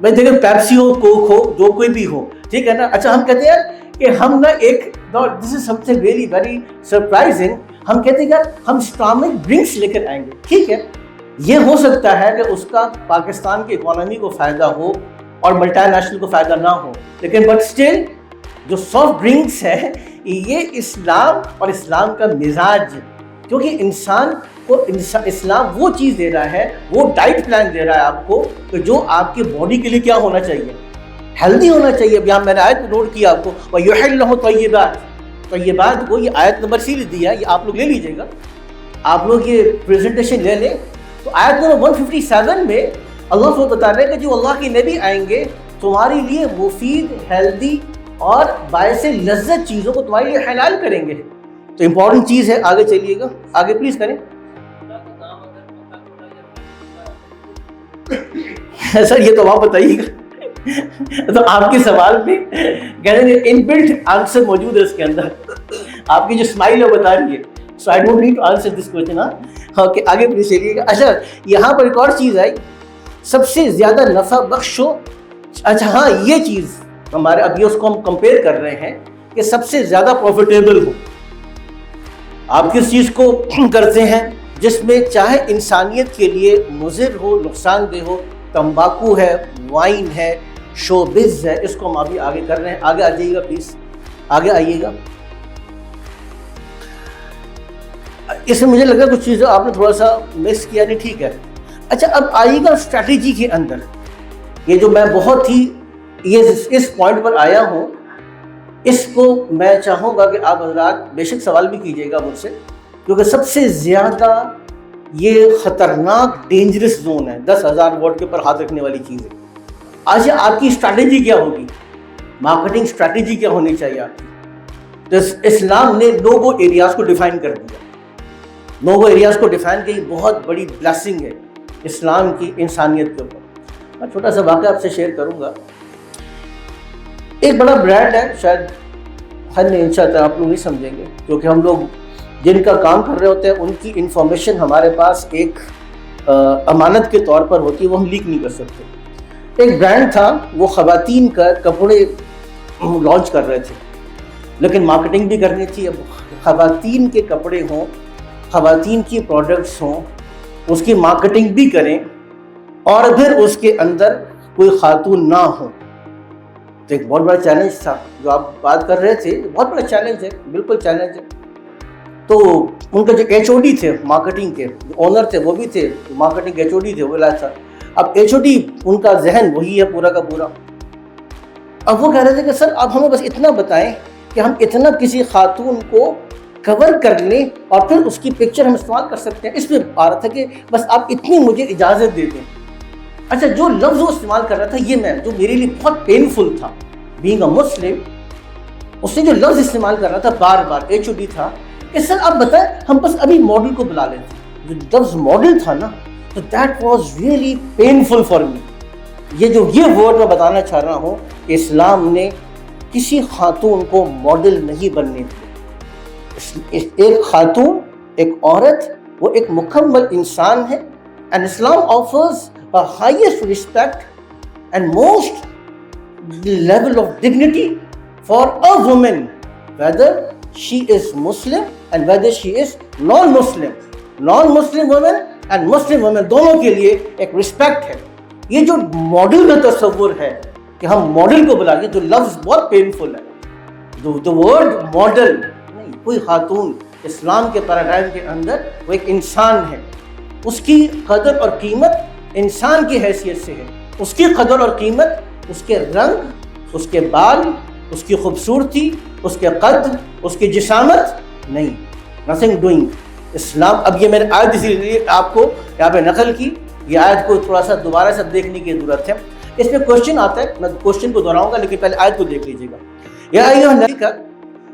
بھائی دیکھیں پیپسی ہو کوک ہو جو کوئی بھی ہو ٹھیک ہے نا. اچھا ہم کہتے ہیں کہ ہم نا ایک this is something really very surprising, ہم کہتے ہیں کہ ہم اسلامک ڈرنکس لے کر آئیں گے. ٹھیک ہے یہ ہو سکتا ہے کہ اس کا پاکستان کی اکانومی کو فائدہ ہو اور ملٹی نیشنل کو فائدہ نہ ہو، لیکن بٹ اسٹل جو سافٹ ڈرنکس ہے یہ اسلام اور اسلام کا مزاج، کیونکہ انسان کو اسلام وہ چیز دے رہا ہے، وہ ڈائٹ پلان دے رہا ہے آپ کو کہ جو آپ کے باڈی کے لیے کیا ہونا چاہیے، ہیلدی ہونا چاہیے. اب یہاں میں نے آیت نوٹ کیا آپ کو وَيُحِلُّ لَهُ طَيِّبَاتٍ، طیبات کو یہ آیت نمبر سی دیا ہے، یہ آپ لوگ لے لیجئے گا، آپ لوگ یہ پریزنٹیشن لے لیں. تو آیت نمبر 157 میں اللہ کو بتا رہے ہیں کہ جو اللہ کے نبی آئیں گے تمہارے لیے مفید، ہیلدی اور باعث لذت چیزوں کو تمہارے لیے حلال کریں گے. تو امپورٹنٹ چیز ہے، آگے چلیے گا، آگے پلیز کریں. سر یہ تو آپ بتائیے گا. تو آپ کے سوال پہ کہتے ہیں ان بلٹ آنسر موجود ہے اس کے اندر. آپ کی جو اسمائل ہے بتا رہی ہے. So I don't need to answer this question. Okay آگے پلیز چلیے گا. اچھا یہاں پر ایک اور چیز آئی، سب سے زیادہ نفع بخش ہو. اچھا ہاں یہ چیز ہمارے ابھی اس کو ہم کمپیئر کر رہے ہیں کہ سب سے زیادہ پروفیٹیبل ہو. آپ کس چیز کو کرتے ہیں جس میں چاہے انسانیت کے لیے مضر ہو، نقصان دہ ہو؟ تمباکو ہے، وائن ہے، شو بز ہے. اس کو ہم ابھی آگے کر رہے ہیں. آگے آ جائیے گا پلیز، آگے آئیے گا. اس میں مجھے لگا کچھ چیزیں آپ نے تھوڑا سا مس کیا نہیں، ٹھیک ہے. اچھا اب آئیے گا اسٹریٹجی کے اندر. یہ جو میں بہت ہی اس پوائنٹ پر آیا ہوں، اس کو میں چاہوں گا کہ آپ حضرات بے شک سوال بھی کیجیے گا مجھ سے، کیونکہ سب سے زیادہ یہ خطرناک ڈینجرس زون ہے. 10,000 واٹ کے اوپر ہاتھ رکھنے والی چیز ہے. آج آپ کی اسٹریٹجی کیا ہوگی؟ مارکیٹنگ اسٹریٹجی کیا ہونی چاہیے آپ کی؟ تو اسلام نے نو-گو ایریاز کو ڈیفائن کر دیا. نو-گو ایریاز کو ڈیفائن کی بہت بڑی بلیسنگ ہے اسلام کی انسانیت کے اوپر. میں چھوٹا سا واقعہ آپ سے شیئر کروں گا. ایک بڑا برانڈ ہے، شاید ہر نہیں انشاءاللہ آپ لوگ نہیں سمجھیں گے، کیونکہ ہم لوگ جن کا کام کر رہے ہوتے ہیں ان کی انفارمیشن ہمارے پاس ایک امانت کے طور پر ہوتی ہے، وہ ہم لیک نہیں کر سکتے. ایک برانڈ تھا، وہ خواتین کا کپڑے لانچ کر رہے تھے، لیکن مارکیٹنگ بھی کرنی تھی. اب خواتین کے کپڑے ہوں، خواتین کی پروڈکٹس ہوں، اس کی مارکیٹنگ بھی کریں اور پھر اس کے اندر کوئی خاتون نہ ہو. تو ایک بہت بڑا چیلنج تھا جو آپ بات کر رہے تھے، بہت بڑا چیلنج ہے، بالکل چیلنج ہے. تو ان کا جو HOD تھے مارکیٹنگ کے، جو اونر تھے وہ بھی تھے، مارکیٹنگ HOD تھے وہ لایا تھا. اب HOD ان کا ذہن وہی ہے پورا کا پورا. اب وہ کہہ رہے تھے کہ سر آپ ہمیں بس اتنا بتائیں کہ ہم اتنا کسی خاتون کو کور کر لیں اور پھر اس کی پکچر ہم استعمال کر سکتے ہیں. اس میں آ رہا تھا کہ بس آپ اتنی مجھے اجازت دے دیں. اچھا جو لفظ وہ استعمال کر رہا تھا، یہ میں جو میرے لیے بہت پینفل تھا بینگ اے مسلم، اس نے جو لفظ استعمال کر رہا تھا بار بار HOD تھا کہ سر آپ بتائیں ہم بس ابھی ماڈل کو بلا لیتے. جو لفظ ماڈل تھا نا، تو that was really painful for me. یہ ورڈ میں بتانا چاہ رہا ہوں کہ اسلام نے کسی خاتون کو ماڈل نہیں بننے دیا. ایک خاتون، ایک عورت، وہ ایک مکمل انسان ہے. And Islam offers a highest respect and most level of dignity for a woman, whether she is Muslim and whether she is non-Muslim. Non-Muslim women and Muslim women دونوں کے لیے ایک رسپیکٹ ہے. یہ جو ماڈل کا تصور ہے کہ ہم ماڈل کو بلا لیں، جو لفظ بہت پینفل ہے، the word model نہیں, کوئی خاتون اسلام کے پیراڈائم کے اندر وہ ایک انسان ہے, اس کی قدر اور قیمت انسان کی حیثیت سے ہے, اس کی قدر اور قیمت اس کے رنگ, اس کے بال, اس کی خوبصورتی, اس کے قد, اس کی جسامت نہیں, nothing doing. اسلام, اب یہ میں نے آیت اسی لیے آپ کو یہاں پہ نقل کی, یہ آیت کو تھوڑا سا دوبارہ سے دیکھنے کی ضرورت ہے. اس میں کوشچن آتا ہے, میں کوشچن کو دہراؤں گا لیکن پہلے آیت کو دیکھ لیجیے گا. یا ایھا النبی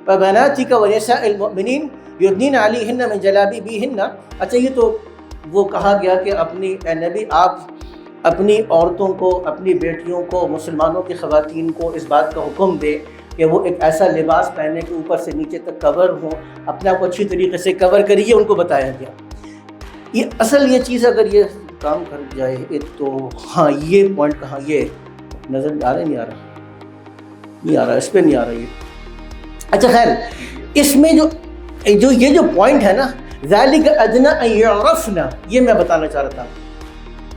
وبناتک ونساء المؤمنین یدنین علیہن من جلابیبہن. اچھا یہ تو وہ کہا گیا کہ اپنی اے نبی آپ اپنی عورتوں کو, اپنی بیٹیوں کو, مسلمانوں کی خواتین کو اس بات کا حکم دے کہ وہ ایک ایسا لباس پہنے کہ اوپر سے نیچے تک کور ہوں, اپنے آپ کو اچھی طریقے سے کور کریے, ان کو بتایا گیا. یہ اصل یہ چیز اگر یہ کام کر جائے تو ہاں یہ پوائنٹ کہاں, یہ نظر آ رہا ہے, نہیں آ رہا, نہیں آ رہا, اس پہ نہیں آ رہا یہ. اچھا خیر, اس میں جو یہ جو پوائنٹ ہے نا, ذالک ادنی ان یعرفن, یہ میں بتانا چاہ رہا تھا.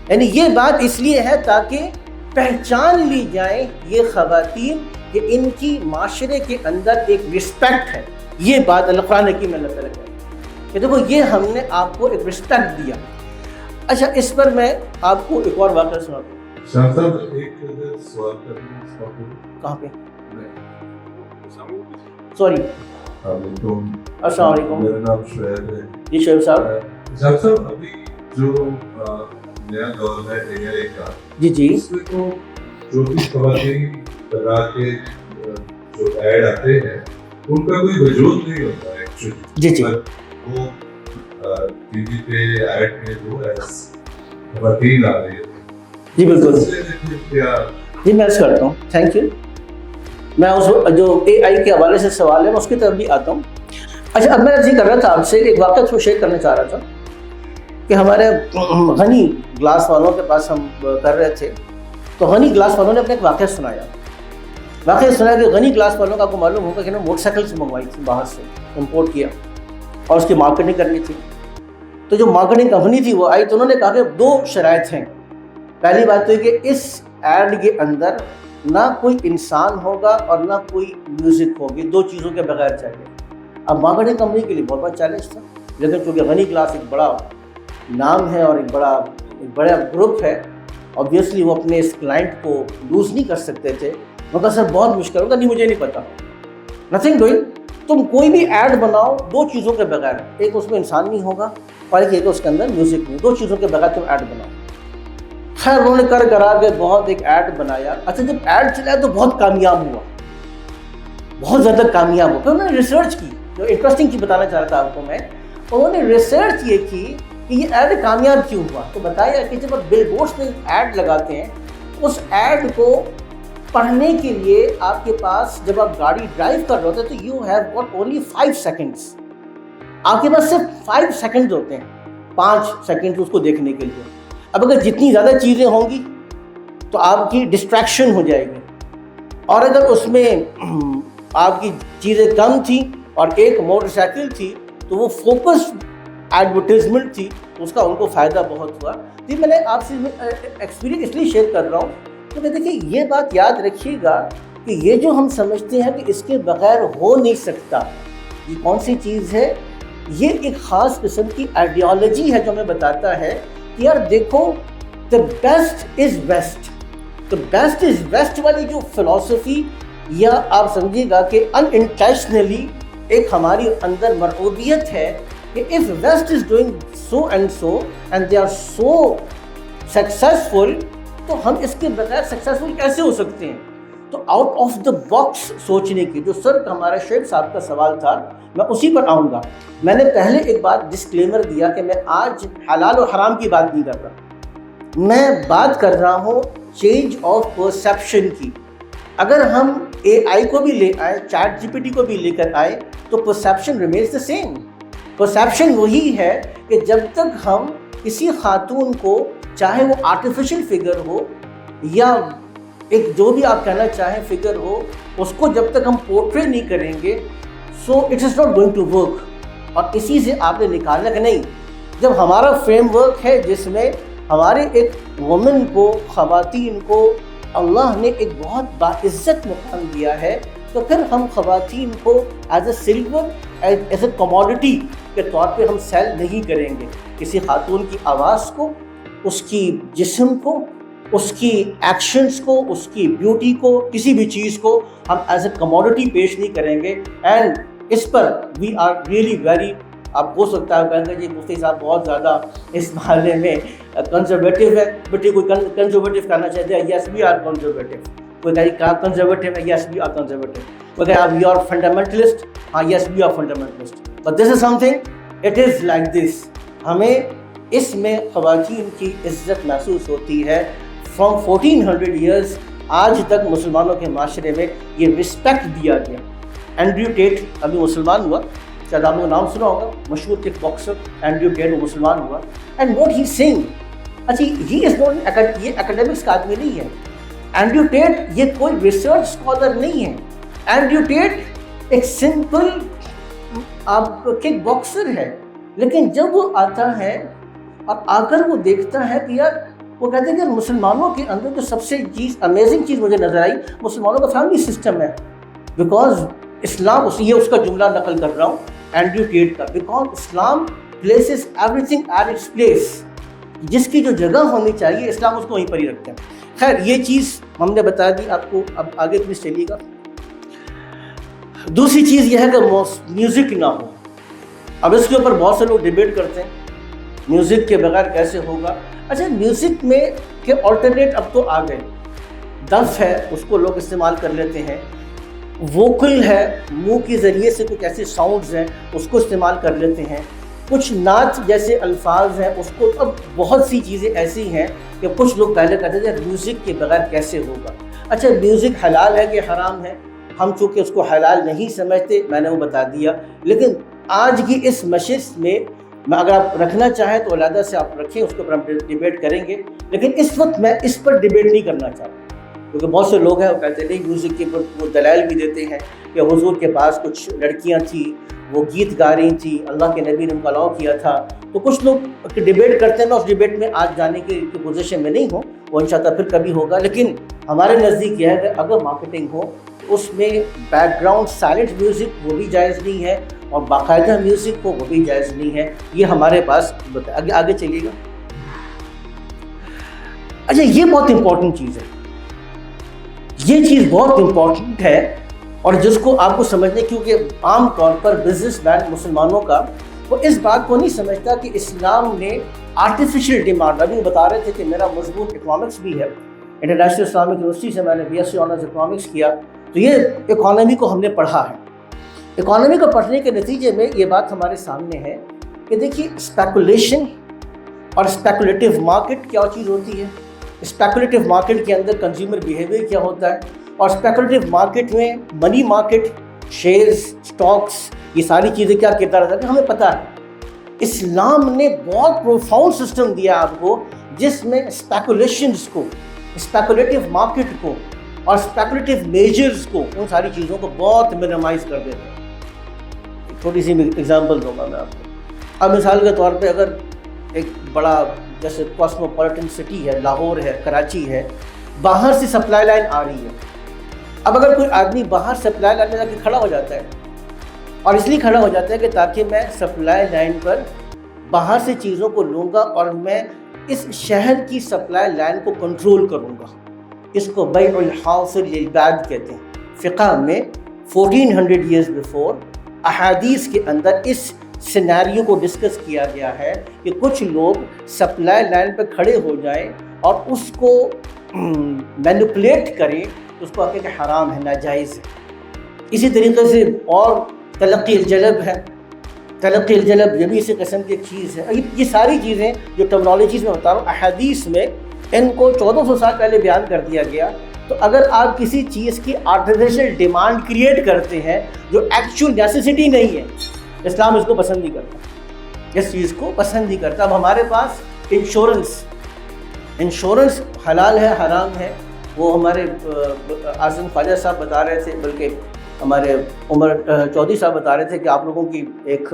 یعنی یہ بات اس لیے ہے تاکہ پہچان لی جائے یہ خواتین کہ ان کی معاشرے کے اندر ایک رسپیکٹ ہے. یہ بات اللہ قرآن حکیم میں اللہ تعالیٰ کہتے ہیں کہ دیکھو یہ ہم نے آپ کو ایک رسپیکٹ دیا. اچھا اس پر میں آپ کو ایک اور واقعہ سناتا ہوں. شاہ صاحب ایک سوال کرنا ہے. کہاں پہ؟ سوری, السلام علیکم. میرا نام شعیب ہے. جی شعیب صاحب. شاہ صاحب ابھی جو نیا دور ہے اے آئی کا, جی جی, اس میں تو جو بھی خواتین طرح کے جو ایڈ آتے ہیں ان کا کوئی وجود نہیں ہوتا ہے ایکچولی. جی جی, وہ ٹی وی پہ ایڈ میں جو خواتین آ رہی ہے. جی بالکل, کیا جی میں عرض کرتا ہوں, تھینک یو. میں اس جو اے آئی کے حوالے سے سوال ہے میں اس کی طرف بھی آتا ہوں. اچھا اب میں عرض یہ کر رہا تھا آپ سے, ایک واقعہ تھوڑا شیئر کرنا چاہ رہا تھا کہ ہمارے غنی گلاس والوں کے پاس ہم کر رہے تھے, تو غنی گلاس والوں نے اپنے ایک واقعہ سنایا. واقعہ سنا کہ غنی گلاس والوں کا آپ کو معلوم ہوگا کہ انہوں نے موٹر سائیکل سے منگوائی تھی, باہر سے امپورٹ کیا اور اس کی مارکیٹنگ کرنی تھی. تو جو مارکیٹنگ کمپنی تھی وہ آئی تو انہوں نے کہا کہ دو شرائط ہیں. پہلی بات تو یہ کہ اس ایڈ کے اندر نہ کوئی انسان ہوگا اور نہ کوئی میوزک ہوگی, دو چیزوں کے بغیر چاہیے. اب مارکیٹنگ کمپنی کے لیے بہت بڑا چیلنج تھا, لیکن چونکہ غنی گلاس ایک بڑا نام ہے اور ایک بڑا گروپ ہے, obviously وہ اپنے اس کلائنٹ کو لوز نہیں کر سکتے تھے. میں کہا سر بہت مشکل ہوگا. نہیں مجھے نہیں پتا, نتھنگ ڈوئنگ. تم کوئی بھی ایڈ بناؤ دو چیزوں کے بغیر, ایک اس میں انسان نہیں ہوگا اور ایک اس کے اندر میوزک نہیں, دو چیزوں کے بغیر تم ایڈ بناؤ. خیر انہوں نے کرا کے بہت ایک ایڈ بنایا. اچھا جب ایڈ چلا تو بہت کامیاب ہوا, بہت زیادہ کامیاب ہوا. پھر انہوں نے ریسرچ کی, جو انٹرسٹنگ چیز بتانا چاہ رہا تھا آپ کو میں, انہوں نے ریسرچ یہ کی کہ یہ ایڈ کامیاب کیوں ہوا. تو بتایا کہ جب آپ بل بورڈس میں ایڈ لگاتے ہیں, اس ایڈ کو پڑھنے کے لیے آپ کے پاس جب آپ گاڑی ڈرائیو کر رہے ہوتے ہیں تو you have got only 5 seconds. آپ کے پاس صرف 5 سیکنڈ ہوتے ہیں, 5 سیکنڈ اس کو دیکھنے کے لیے. اب اگر جتنی زیادہ چیزیں ہوں گی تو آپ کی ڈسٹریکشن ہو جائے گی, اور اگر اس میں آپ کی چیزیں کم تھیں اور ایک موٹر سائیکل تھی تو وہ فوکسڈ ایڈورٹیزمنٹ تھی, اس کا ان کو فائدہ بہت ہوا. جی میں نے آپ سے ایکسپیرینس اس لیے شیئر کر رہا ہوں کیونکہ دیکھیے یہ بات یاد رکھیے گا کہ یہ جو ہم سمجھتے ہیں کہ اس کے بغیر ہو نہیں سکتا, یہ کون سی چیز ہے, یہ ایک خاص قسم کی آئیڈیالوجی ہے جو ہمیں بتاتا ہے کہ یار دیکھو the best is best. the best is best والی جو فلسفی, یا آپ سمجھیے گا کہ unintentionally ایک ہماری اندر مرغوبیت ہے کہ if West is doing so and they are so successful, تو ہم اس کے بغیر سکسیسفل کیسے ہو سکتے ہیں. تو آؤٹ آف دا باکس سوچنے کی, جو سر ہمارا شعیب صاحب کا سوال تھا میں اسی پر آؤں گا. میں نے پہلے ایک بات ڈسکلیمر دیا کہ میں آج حلال و حرام کی بات نہیں کر رہا, میں بات کر رہا ہوں چینج آف پرسیپشن کی. اگر ہم اے آئی کو بھی لے آئے, چیٹ جی پی ٹی کو بھی لے کر آئے, تو perception remains the same. Perception وہی ہے کہ جب تک ہم کسی خاتون کو, چاہے وہ آرٹیفیشل فگر ہو یا ایک جو بھی آپ کہنا چاہیں فگر ہو, اس کو جب تک ہم پورٹری نہیں کریں گے so it is not going to work. اور اسی سے آپ نے نکالنا کہ نہیں, جب ہمارا فریم ورک ہے جس میں ہمارے ایک وومن کو, خواتین کو اللہ نے ایک بہت باعزت مقام دیا ہے، تو پھر ہم خواتین کو as a silver as a commodity کے طور پہ ہم سیل نہیں کریں گے. کسی خاتون کی آواز کو، اس کی جسم کو، اس کی ایکشنز کو، اس کی بیوٹی کو، کسی بھی چیز کو ہم ایز اے کموڈٹی پیش نہیں کریں گے. اینڈ اس پر وی آر ریئلی ویری، آپ ہو سکتا ہے کہیں گے جی مفتی صاحب بہت زیادہ اس محلے میں کنزرویٹو ہے، بٹ یہ کوئی کنزرویٹو کرنا چاہتے ہیں، یس وی آر کنزرویٹو. کوئی کہیں کہا کنزرویٹو ہے، یس وی آر کنزرویٹو. کوئی کہے آپ یو آر فنڈامنٹلسٹ، ہاں yes we are fundamentalist. But this is something, it is like this. ہمیں اس میں خواتین کی عزت محسوس ہوتی ہے. فرام 1400 ایئرس آج تک مسلمانوں کے معاشرے میں یہ رسپیکٹ دیا گیا. اینڈریو ٹیٹ ابھی مسلمان ہوا، شاید آپ نے نام سنا ہوگا، مشہور کک باکسر اینڈریو ٹیٹ، وہ مسلمان ہوا. اینڈ واٹ ہی سینگ، اچھا ہی از ناٹ، یہ اکیڈمکس کا آدمی نہیں ہے. اینڈریو ٹیٹ یہ کوئی ریسرچ اسکالر نہیں ہے. اینڈریو ٹیٹ ایک سمپل آپ کک باکسر ہے. لیکن جب وہ آتا ہے اور آ کر وہ دیکھتا ہے کہ یار، وہ کہتے ہیں کہ مسلمانوں کے اندر جو سب سے امیزنگ چیز مجھے نظر آئی، مسلمانوں کا فیملی سسٹم ہے. بیکاز اسلام، یہ اس کا جملہ نقل کر رہا ہوں اینڈریو ٹیٹ کا، because Islam places everything at its place. جس کی جو جگہ ہونی چاہیے اسلام اس کو وہیں پر ہی رکھتے ہیں. خیر یہ چیز ہم نے بتا دی آپ کو. اب آگے پلیز چلیے گا. دوسری چیز یہ ہے کہ میوزک نہ ہو. اب اس کے اوپر بہت سے لوگ ڈیبیٹ کرتے ہیں میوزک کے بغیر کیسے ہوگا. اچھا میوزک میں کے آلٹرنیٹ اب تو آ گئے. دف ہے اس کو لوگ استعمال کر لیتے ہیں، ووکل ہے، منہ کے ذریعے سے کچھ ایسے ساؤنڈز ہیں اس کو استعمال کر لیتے ہیں. کچھ نعت جیسے الفاظ ہیں اس کو. اب بہت سی چیزیں ایسی ہیں کہ کچھ لوگ پہلے کہتے تھے میوزک کے بغیر کیسے ہوگا. اچھا میوزک حلال ہے کہ حرام ہے؟ ہم چونکہ اس کو حلال نہیں سمجھتے، میں نے وہ بتا دیا. لیکن آج کی اس نشست میں اگر آپ رکھنا چاہیں تو علیحدہ سے آپ رکھیں، اس کے اوپر ہم ڈیبیٹ کریں گے. لیکن اس وقت میں اس پر ڈیبیٹ نہیں کرنا چاہتا، کیونکہ بہت سے لوگ ہیں وہ کہتے ہیں نہیں میوزک کے اوپر وہ دلائل بھی دیتے ہیں کہ حضور کے پاس کچھ لڑکیاں تھیں، وہ گیت گا رہی تھیں، اللہ کے نبی نے ان کو الاؤ کیا تھا. تو کچھ لوگ ڈیبیٹ کرتے ہیں. میں اس ڈیبیٹ میں آج جانے کی پوزیشن میں نہیں ہوں، وہ انشاءاللہ پھر کبھی ہوگا. لیکن ہمارے نزدیک یہ ہے کہ اگر مارکیٹنگ ہو اس میں بیک گراؤنڈ سائلنٹ میوزک وہ بھی جائز نہیں ہے، اور باقاعدہ میوزک کو وہ بھی جائز نہیں ہے. یہ ہمارے پاس آگے چلیے گا. اچھا یہ بہت امپورٹنٹ چیز ہے، یہ چیز بہت امپورٹنٹ ہے، اور جس کو آپ کو سمجھنے، کیونکہ عام طور پر بزنس مین مسلمانوں کا وہ اس بات کو نہیں سمجھتا کہ اسلام نے آرٹیفیشل ڈیمانڈ. ابھی بتا رہے تھے کہ میرا مضمون اکنامکس بھی ہے، انٹرنیشنل اسلامک یونیورسٹی سے میں نے BSc آنرز اکنامکس کیا. تو یہ اکانومی کو ہم نے پڑھا ہے. اکانومی کو پڑھنے کے نتیجے میں یہ بات ہمارے سامنے ہے کہ دیکھیے اسپیکولیشن اور اسپیکولیٹو مارکیٹ کیا چیز ہوتی ہے. اسپیکولیٹو مارکیٹ کے اندر کنزیومر بیہیویئر کیا ہوتا ہے، اور اسپیکولیٹو مارکیٹ میں منی مارکیٹ، شیئرز، اسٹاکس، یہ ساری چیزیں کیا کردار ادا کرتی ہیں ہمیں پتہ ہے. اسلام نے بہت پروفاؤنڈ سسٹم دیا آپ کو جس میں اسپیکولیشنز کو، اسپیکولیٹو مارکیٹ کو اور اسپیکولیٹو میجرز کو، ان ساری چیزوں کو بہت منیمائز کر دیتے ہیں. تھوڑی سی ایگزامپل دوں گا میں آپ کو. اب مثال کے طور پہ اگر ایک بڑا جیسے کاسموپولیٹن سٹی ہے، لاہور ہے، کراچی ہے، باہر سے سپلائی لائن آ رہی ہے. اب اگر کوئی آدمی باہر سپلائی لائن میں جا کے کھڑا ہو جاتا ہے، اور اس لیے کھڑا ہو جاتا ہے کہ تاکہ میں سپلائی لائن پر باہر سے چیزوں کو لوں گا اور میں اس شہر کی سپلائی لائن کو کنٹرول کروں گا. اس کو بیع الحاصل للباد کہتے ہیں. فقہ میں 1400 ایئرز بیفور احادیث کے اندر اس سینیریو کو ڈسکس کیا گیا ہے کہ کچھ لوگ سپلائی لائن پہ کھڑے ہو جائیں اور اس کو مینپولیٹ کریں، تو اس کو کہتے ہیں کہ حرام ہے، ناجائز ہے. اسی طریقے سے اور تلقی الجلب ہے. تلقی الجلب یہ بھی اسی قسم کی ایک چیز ہے. یہ ساری چیزیں جو ٹرمنالوجیز میں بتا رہا ہوں احادیث میں ان کو 1400 سال پہلے بیان کر دیا گیا. تو اگر آپ کسی چیز کی آرٹیفیشل ڈیمانڈ کریٹ کرتے ہیں جو ایکچوئل نیسیسٹی نہیں ہے، اسلام اس کو پسند نہیں کرتا، اس چیز کو پسند نہیں کرتا. اب ہمارے پاس انشورنس حلال ہے حرام ہے، وہ ہمارے اعظم خواجہ صاحب بتا رہے تھے، بلکہ ہمارے عمر چودھری صاحب بتا رہے تھے کہ آپ لوگوں کی ایک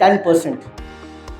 10%।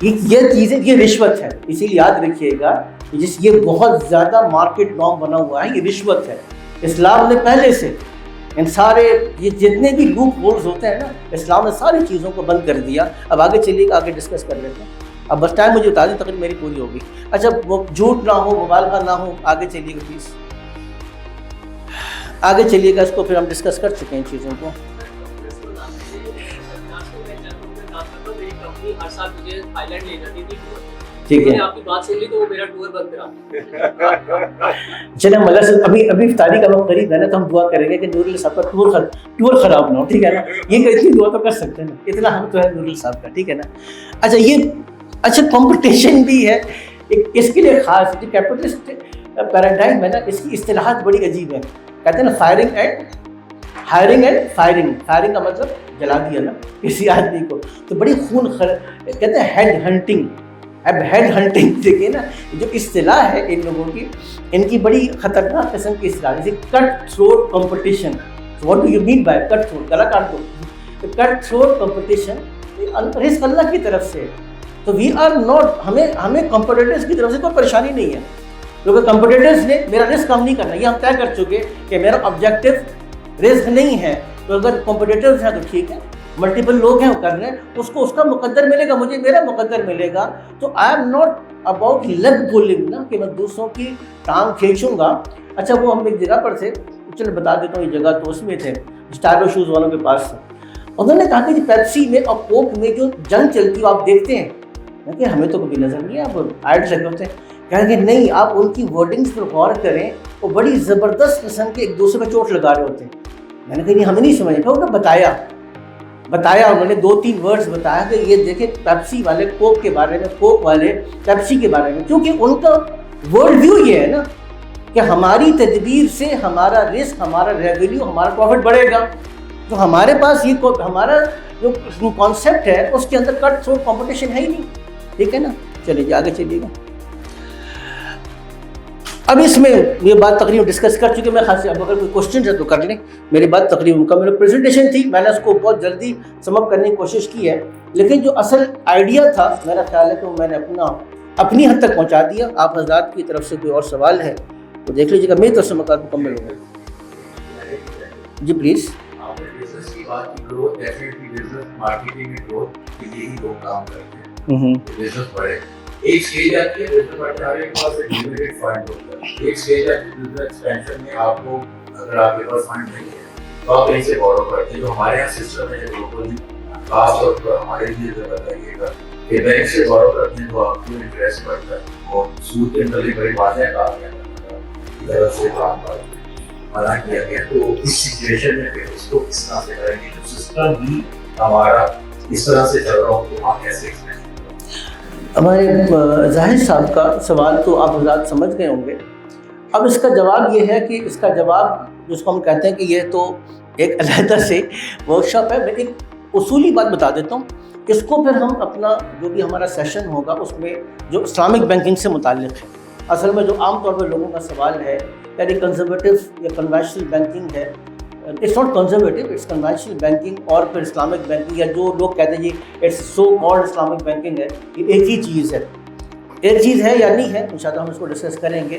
یہ چیزیں یہ رشوت ہے، اسی لیے یاد رکھیے گا یہ بہت زیادہ مارکیٹ نارم بنا ہوا ہے، یہ رشوت ہے۔ اسلام نے پہلے سے ان سارے یہ جتنے بھی لوپ ہولز ہوتے ہیں نا، اسلام نے ساری چیزوں کو بند کر دیا۔ اب آگے چلیے گا، آگے ڈسکس کر لیتے ہیں۔ اب بس ٹائم مجھے بتا دیں، تقریباً میری پوری ہوگی۔ اچھا وہ جھوٹ نہ ہو، مبالغہ نہ ہو، آگے چلیے گا پلیز، آگے چلیے گا، اس کو پھر ہم ڈسکس کر چکے ہیں ان چیزوں کو۔ ٹھیک ہے، آپ کی بات سن لی تو وہ میرا ٹور بند کرا۔ چلیں مگر سے ابھی افطاری کا وقت قریب ہے نا، تو ہم دعا کریں گے کہ نور صاحب کا ٹور خراب نہ ہو، ٹھیک ہے نا؟ یہ اتنی دعا تو کر سکتے ہیں نا، اتنا ہم تو ہے نور صاحب کا، ٹھیک ہے نا؟ اچھا یہ اچھا کمپٹیشن بھی ہے اس کے لیے خاص، جو کیپٹلسٹ پیراڈائم ہے نا، اس کی اصطلاحات بڑی عجیب ہے۔ کہتے ہیں نا ہائرنگ اینڈ فائرنگ کا مطلب جلا دیا نا کسی آدمی کو، تو بڑی کہتے ہیں ہیڈ ہنٹنگ۔ اب ہیڈ ہنٹنگ دیکھیے نا، جو اصطلاح ہے ان لوگوں کی، ان کی بڑی خطرناک قسم کی اصطلاح، جیسے cut throat competition. What do you mean by cut throat? گلا کاٹ دو۔ کٹ تھروٹ کمپٹیشن رزق اللہ کی طرف سے، تو وی آر ناٹ، ہمیں کمپٹیٹرز کی طرف سے کوئی پریشانی نہیں ہے، کیونکہ کمپٹیٹرز نے میرا رزق کم نہیں کرنا، یہ ہم طے کر چکے کہ میرا آبجیکٹو رزق نہیں ہے۔ تو اگر کمپٹیٹرز ہیں تو ٹھیک ہے، ملٹیپل لوگ ہیں وہ کر رہے ہیں، اس کو اس کا مقدر ملے گا، مجھے میرا مقدر ملے گا۔ تو I am not about leg pulling نا، کہ میں دوسروں کی ٹانگ کھینچوں گا۔ اچھا وہ ہم ایک جگہ پر تھے، چلو بتا دیتا ہوں یہ جگہ، تو اس میں تھے اسٹائلو شوز والوں کے پاس تھے، انہوں نے کہا کہ پیپسی میں اور کوک میں جو جنگ چلتی ہے آپ دیکھتے ہیں، کہ ہمیں تو کبھی نظر نہیں ہے، آپ ایڈ لگے ہوتے ہیں۔ کہیں کہ نہیں، آپ ان کی ورڈنگس پر غور کریں، وہ بڑی زبردست قسم کے ایک دوسرے پہ چوٹ لگا رہے ہوتے ہیں۔ میں نے کہا نہیں ہمیں نہیں سمجھ آیا، انہوں نے بتایا، انہوں نے 2-3 ورڈز بتایا کہ یہ دیکھیں پیپسی والے کوک کے بارے میں، کوک والے پیپسی کے بارے میں، کیونکہ ان کا ورلڈ ویو یہ ہے نا کہ ہماری تدبیر سے ہمارا رزق، ہمارا ریونیو، ہمارا پروفٹ بڑھے گا۔ تو ہمارے پاس یہ ہمارا جو کانسیپٹ ہے اس کے اندر کٹ تھروٹ کمپٹیشن ہے ہی نہیں، ٹھیک ہے نا؟ چلیے جی آگے چلیے گا۔ اب اس میں یہ بات تقریباً ڈسکس کر چکے، میں خاص اب اگر کوئی کوشچن ہے تو کر لیں، میری بات تقریباً مکمل پریزنٹیشن تھی، میں نے اس کو بہت جلدی سم اپ کرنے کی کوشش کی ہے، لیکن جو اصل آئیڈیا تھا میرا خیال ہے کہ وہ میں نے اپنی حد تک پہنچا دیا۔ آپ حضرات کی طرف سے کوئی اور سوال ہے تو دیکھ لیجیے گا، میری طرف سے مکمل ہو گیا جی پلیز۔ آپ نے بزنس کی بات کی، گروتھ ڈیفینیٹلی بزنس مارکیٹنگ میں گروتھ کے لیے ہی لوگ کام کرتے ہیں، بزنس بڑھے۔ ایک اسٹیج آتی ہے بزنس بڑھنے والے کے پاس ایک لمیٹڈ فنڈ ہوتا ہے، ایک اسٹیج آتی ہے بزنس ایکسپینشن میں آپ کو اگر آپ کے پاس فنڈ نہیں ہے تو آپ کہیں سے بورو کرتے ہیں۔ جو ہمارے یہاں سسٹم ہے گلوبلی، خاص طور پر ہمارے لیے بتائیے گا کہ بینک سے بورو کرتے ہیں تو آپ کو انٹرسٹ بڑھتا ہے اور سود کے متعلق بڑی واضح کہا گیا کی طرف سے کام منع کیا گیا۔ تو اس سچویشن میں پھر اس کو کس طرح سے کریں گے؟ جو سسٹم ہی ہمارا اس طرح سے چل رہا ہو تو وہاں کیسے ایکسپینشن؟ ہمارے ظاہر صاحب کا سوال تو آپ حضرات سمجھ گئے ہوں گے۔ اب اس کا جواب یہ ہے کہ اس کا جواب جس کو ہم کہتے ہیں کہ یہ تو ایک علیحدہ سے ورکشاپ ہے، میں ایک اصولی بات بتا دیتا ہوں، اس کو پھر ہم اپنا جو بھی ہمارا سیشن ہوگا اس میں جو اسلامک بینکنگ سے متعلق ہے، اصل میں جو عام طور پر لوگوں کا سوال ہے یعنی کنزرویٹو یا کنونشنل بینکنگ ہے، it's not conservative, it's conventional banking, اور پھر اسلامک بینکنگ، یا جو لوگ کہتے ہیں جی it's so called Islamic banking ہے، یہ ایک ہی چیز ہے، ایک چیز ہے یا نہیں ہے، انشاءاللہ ہم اس کو ڈسکس کریں گے۔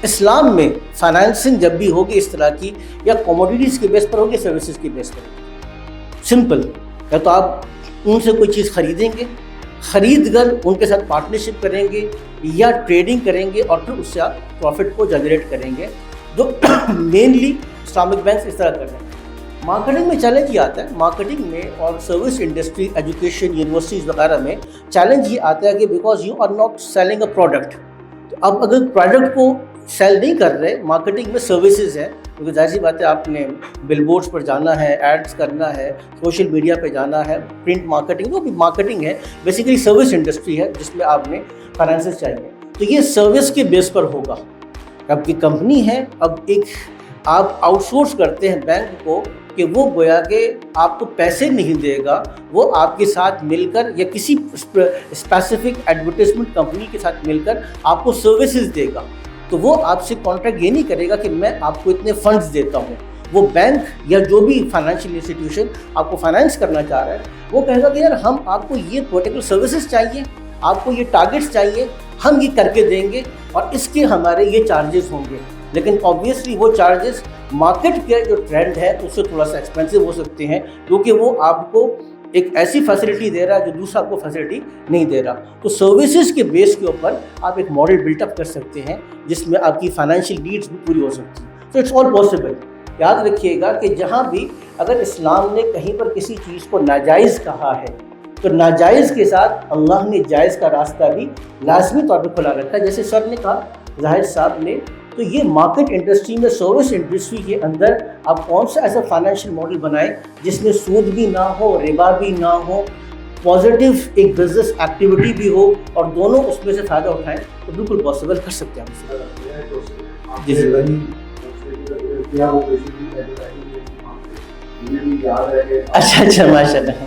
اسلام میں فائنانسنگ جب بھی ہوگی اس طرح کی، یا کوموڈیٹیز کے بیس پر ہوگی، سروسز کے بیس پر، سمپل، یا تو آپ ان سے کوئی چیز خریدیں گے، خرید کر ان کے ساتھ پارٹنرشپ کریں گے، یا ٹریڈنگ کریں گے اور پھر اس سے آپ پروفٹ کو جنریٹ کریں گے، جو مینلی اسلامک بینکس اس طرح کر رہے ہیں۔ مارکیٹنگ میں چیلنج یہ آتا ہے، مارکیٹنگ میں اور سروس انڈسٹری، ایجوکیشن، یونیورسٹیز وغیرہ میں چیلنج یہ آتا ہے کہ because you are not selling a product, تو آپ اگر پروڈکٹ کو سیل نہیں کر رہے، مارکیٹنگ میں سروسز ہیں، کیونکہ ظاہر سی بات ہے آپ نے بل بورڈس پر جانا ہے، ایڈز کرنا ہے، سوشل میڈیا پہ جانا ہے، پرنٹ مارکیٹنگ، جو بھی مارکیٹنگ ہے بیسیکلی سروس انڈسٹری ہے جس میں آپ نے فائنانسز چاہیے، تو یہ سروس کے بیس پر ہوگا۔ اب کی کمپنی ہے، اب ایک آپ آؤٹ سورس کرتے ہیں بینک کو کہ وہ گویا کہ آپ کو پیسے نہیں دے گا، وہ آپ کے ساتھ مل کر یا کسی اسپیسیفک ایڈورٹیزمنٹ کمپنی کے ساتھ مل کر آپ کو سروسز دے گا، تو وہ آپ سے کانٹریکٹ یہ نہیں کرے گا کہ میں آپ کو اتنے فنڈز دیتا ہوں، وہ بینک یا جو بھی فائنینشیل انسٹیٹیوشن آپ کو فائنینس کرنا چاہ رہا ہے وہ کہے گا کہ یار ہم آپ کو یہ پرٹیکولر سروسز چاہیے، آپ کو یہ ٹارگیٹس چاہیے، ہم یہ کر کے دیں گے اور اس کے ہمارے یہ چارجز ہوں گے. لیکن آبویسلی وہ چارجز مارکیٹ کے جو ٹرینڈ ہے اس سے تھوڑا سا ایکسپینسو ہو سکتے ہیں، کیونکہ وہ آپ کو ایک ایسی فیسلٹی دے رہا ہے جو دوسرا آپ کو فیسلٹی نہیں دے رہا. تو سروسز کے بیس کے اوپر آپ ایک ماڈل بلٹ اپ کر سکتے ہیں جس میں آپ کی فائنینشیل نیڈس بھی پوری ہو سکتی ہیں. تو اٹس آل پاسبل. یاد رکھیے گا کہ جہاں بھی اگر اسلام نے کہیں پر کسی چیز کو ناجائز کہا ہے تو ناجائز کے ساتھ اللہ نے جائز کا راستہ بھی لازمی طور پہ کھلا رکھا ہے. جیسے سر نے کہا، ظاہر صاحب نے، تو یہ مارکیٹ انڈسٹری میں، سروس انڈسٹری کے اندر آپ کون سا ایسا فائنینشیل ماڈل بنائیں جس میں سود بھی نہ ہو، ربا بھی نہ ہو، پازیٹیو ایک بزنس ایکٹیویٹی بھی ہو اور دونوں اس میں سے فائدہ اٹھائیں، تو بالکل پاسبل کر سکتے ہیں. جی سر. اچھا ماشاء اللہ.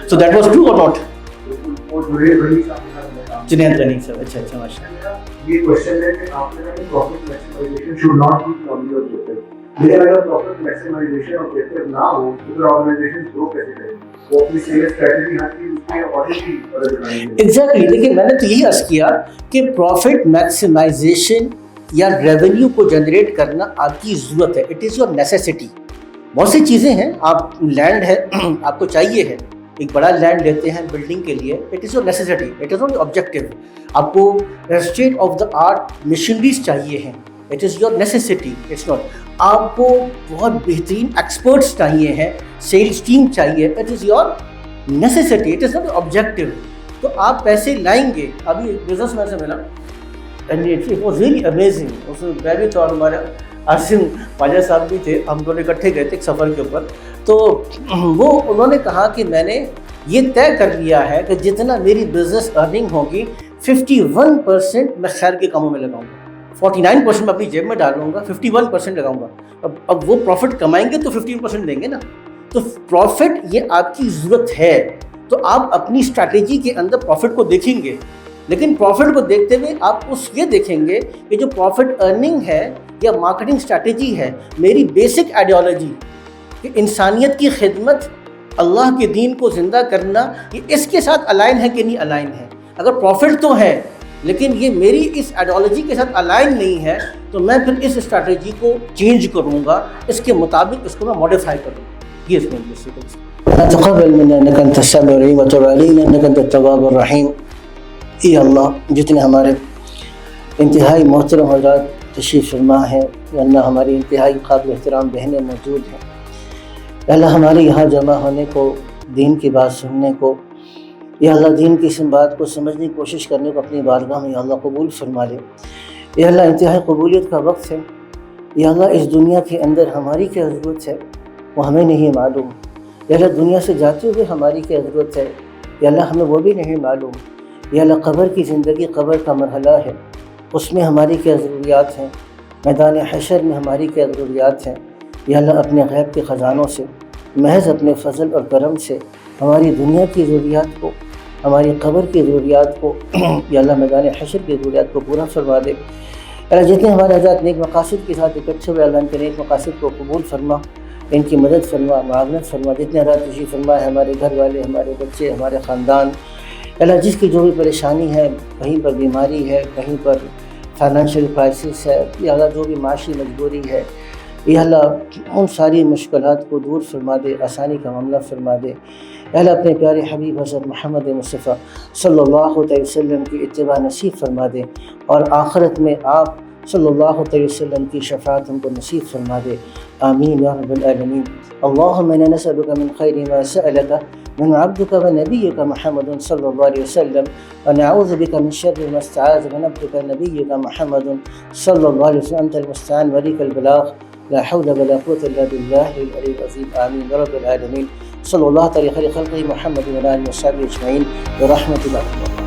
So that was true or not? Junaid غنی صاحب. اچھا ماشاء اللہ. یہ کوشچن ہے کہ آپ نے کہا کہ profit maximization should not be only objective. لیکن اگر پروفٹ میکسیمائزیشن آبجیکٹو نہ ہو تو پھر آرگنائزیشن گرو کیسے کریں؟ وہ اپنی سیلز اسٹریٹجی ہر چیز اس میں آلریڈی بدل رہی ہے. ایگزیکٹلی. لیکن میں نے تو یہی عرض کیا کہ پروفٹ میکسیمائزیشن یا ریونیو کو جنریٹ کرنا آپ کی ضرورت ہے. It is your necessity. بہت سی چیزیں ہیں. آپ لینڈ ہے، آپ کو چاہیے ہے، ایک بڑا لینڈ لیتے ہیں بلڈنگ کے لیے، it is your necessity, it is not objective. آپ کو state of the art machineries چاہیے ہیں، it is your necessity, it's not. آپ کو بہت بہترین ایکسپرٹس چاہیے ہیں، سیلس ٹیم چاہیے، it is your necessity, it is not objective. تو آپ پیسے لائیں گے. ابھی بزنس مین سے ملا and it was really amazing. اس میں میں بھی تو ہمارے عاصم خواجہ صاحب بھی تھے، ہم دونوں اکٹھے گئے تھے ایک سفر کے اوپر. تو وہ انہوں نے کہا کہ میں نے یہ طے کر لیا ہے کہ جتنا میری بزنس ارننگ ہوگی 51% میں خیر کے کاموں میں لگاؤں گا، 49% میں اپنی جیب میں ڈالوں گا، 51% لگاؤں گا. اب وہ پروفٹ کمائیں گے تو 15% دیں گے نا. تو پروفٹ یہ آپ کی ضرورت ہے. تو آپ اپنی اسٹریٹجی کے اندر پروفٹ کو دیکھیں گے، لیکن پروفٹ کو دیکھتے ہوئے آپ یہ دیکھیں گے کہ جو پروفٹ ارننگ ہے یا مارکیٹنگ اسٹریٹجی ہے، میری بیسک آئیڈیالوجی کہ انسانیت کی خدمت، اللہ کے دین کو زندہ کرنا، یہ اس کے ساتھ الائن ہے کہ نہیں الائن ہے. اگر پروفٹ تو ہے لیکن یہ میری اس آئیڈیالوجی کے ساتھ الائن نہیں ہے تو میں پھر اس اسٹریٹجی کو چینج کروں گا، اس کے مطابق اس کو میں ماڈیفائی کروں گا. یہ اس میں تقبل منا انک انت السمیع العلیم وتب علینا انک انت التواب الرحیم. اے اللہ، جتنے ہمارے انتہائی محترم حضرات تشریف فرما ہے، اللہ ہماری انتہائی قابل احترام بہنیں موجود ہیں، اللہ ہمارے یہاں جمع ہونے کو، دین کی بات سننے کو، یا اللہ دین کی اس بات کو سمجھنے کی کوشش کرنے کو اپنی بارگاہ میں یا اللہ قبول فرما لے. یا اللہ انتہائی قبولیت کا وقت ہے. یا اللہ اس دنیا کے اندر ہماری کیا ضرورت ہے وہ ہمیں نہیں معلوم. یا اللہ دنیا سے جاتے ہوئے ہماری کیا ضرورت ہے یا اللہ ہمیں وہ بھی نہیں معلوم. یا اللہ قبر کی زندگی، قبر کا مرحلہ ہے، اس میں ہماری کیا ضروریات ہیں، میدان حشر میں ہماری کیا ضروریات ہیں. یا اللہ اپنے غیب کے خزانوں سے، محض اپنے فضل اور کرم سے ہماری دنیا کی ضروریات کو، ہماری قبر کی ضروریات کو، یا اللہ میدان حشر کی ضروریات کو پورا فرما دے. اللہ جتنے ہمارے حضرات نیک مقاصد کے ساتھ اکٹھے ہوئے، اللہ ان کے نیک مقاصد کو قبول فرما، ان کی مدد فرما، معاونت فرما. جتنے حضرات تشریف فرما ہے، ہمارے گھر والے، ہمارے بچے، ہمارے خاندان، اللہ جس کی جو بھی پریشانی ہے، کہیں پر بیماری ہے، کہیں پر فائنینشیل کرائسس ہے، یا اللہ جو بھی معاشی مجبوری ہے، یا اللہ ان ساری مشکلات کو دور فرما دے، آسانی کا معاملہ فرما دے. یا اللہ اپنے پیارے حبیب حضرت محمد مصطفیٰ صلی اللہ علیہ وسلم کی اتباع نصیب فرما دے، اور آخرت میں آپ صلی اللہ علیہ وسلم کی شفاعت ہم کو نصیب فرما دے. آمین یا رب العالمین. اللہم انا نسألک من خیر ما سألک من عبدک ونبیک محمد صلی اللہ علیہ وسلم، ونعوذ بک من شر ما استعاذ من عبدک نبیک محمد صلی اللہ علیہ وسلم. انت المستعان ولیک البلاغ، لا حول ولا قوة الا بالله العلي العظيم. آمين يا رب العالمين. صلى الله على خير خلقه محمد وعلى آله وصحبه أجمعين برحمة الله.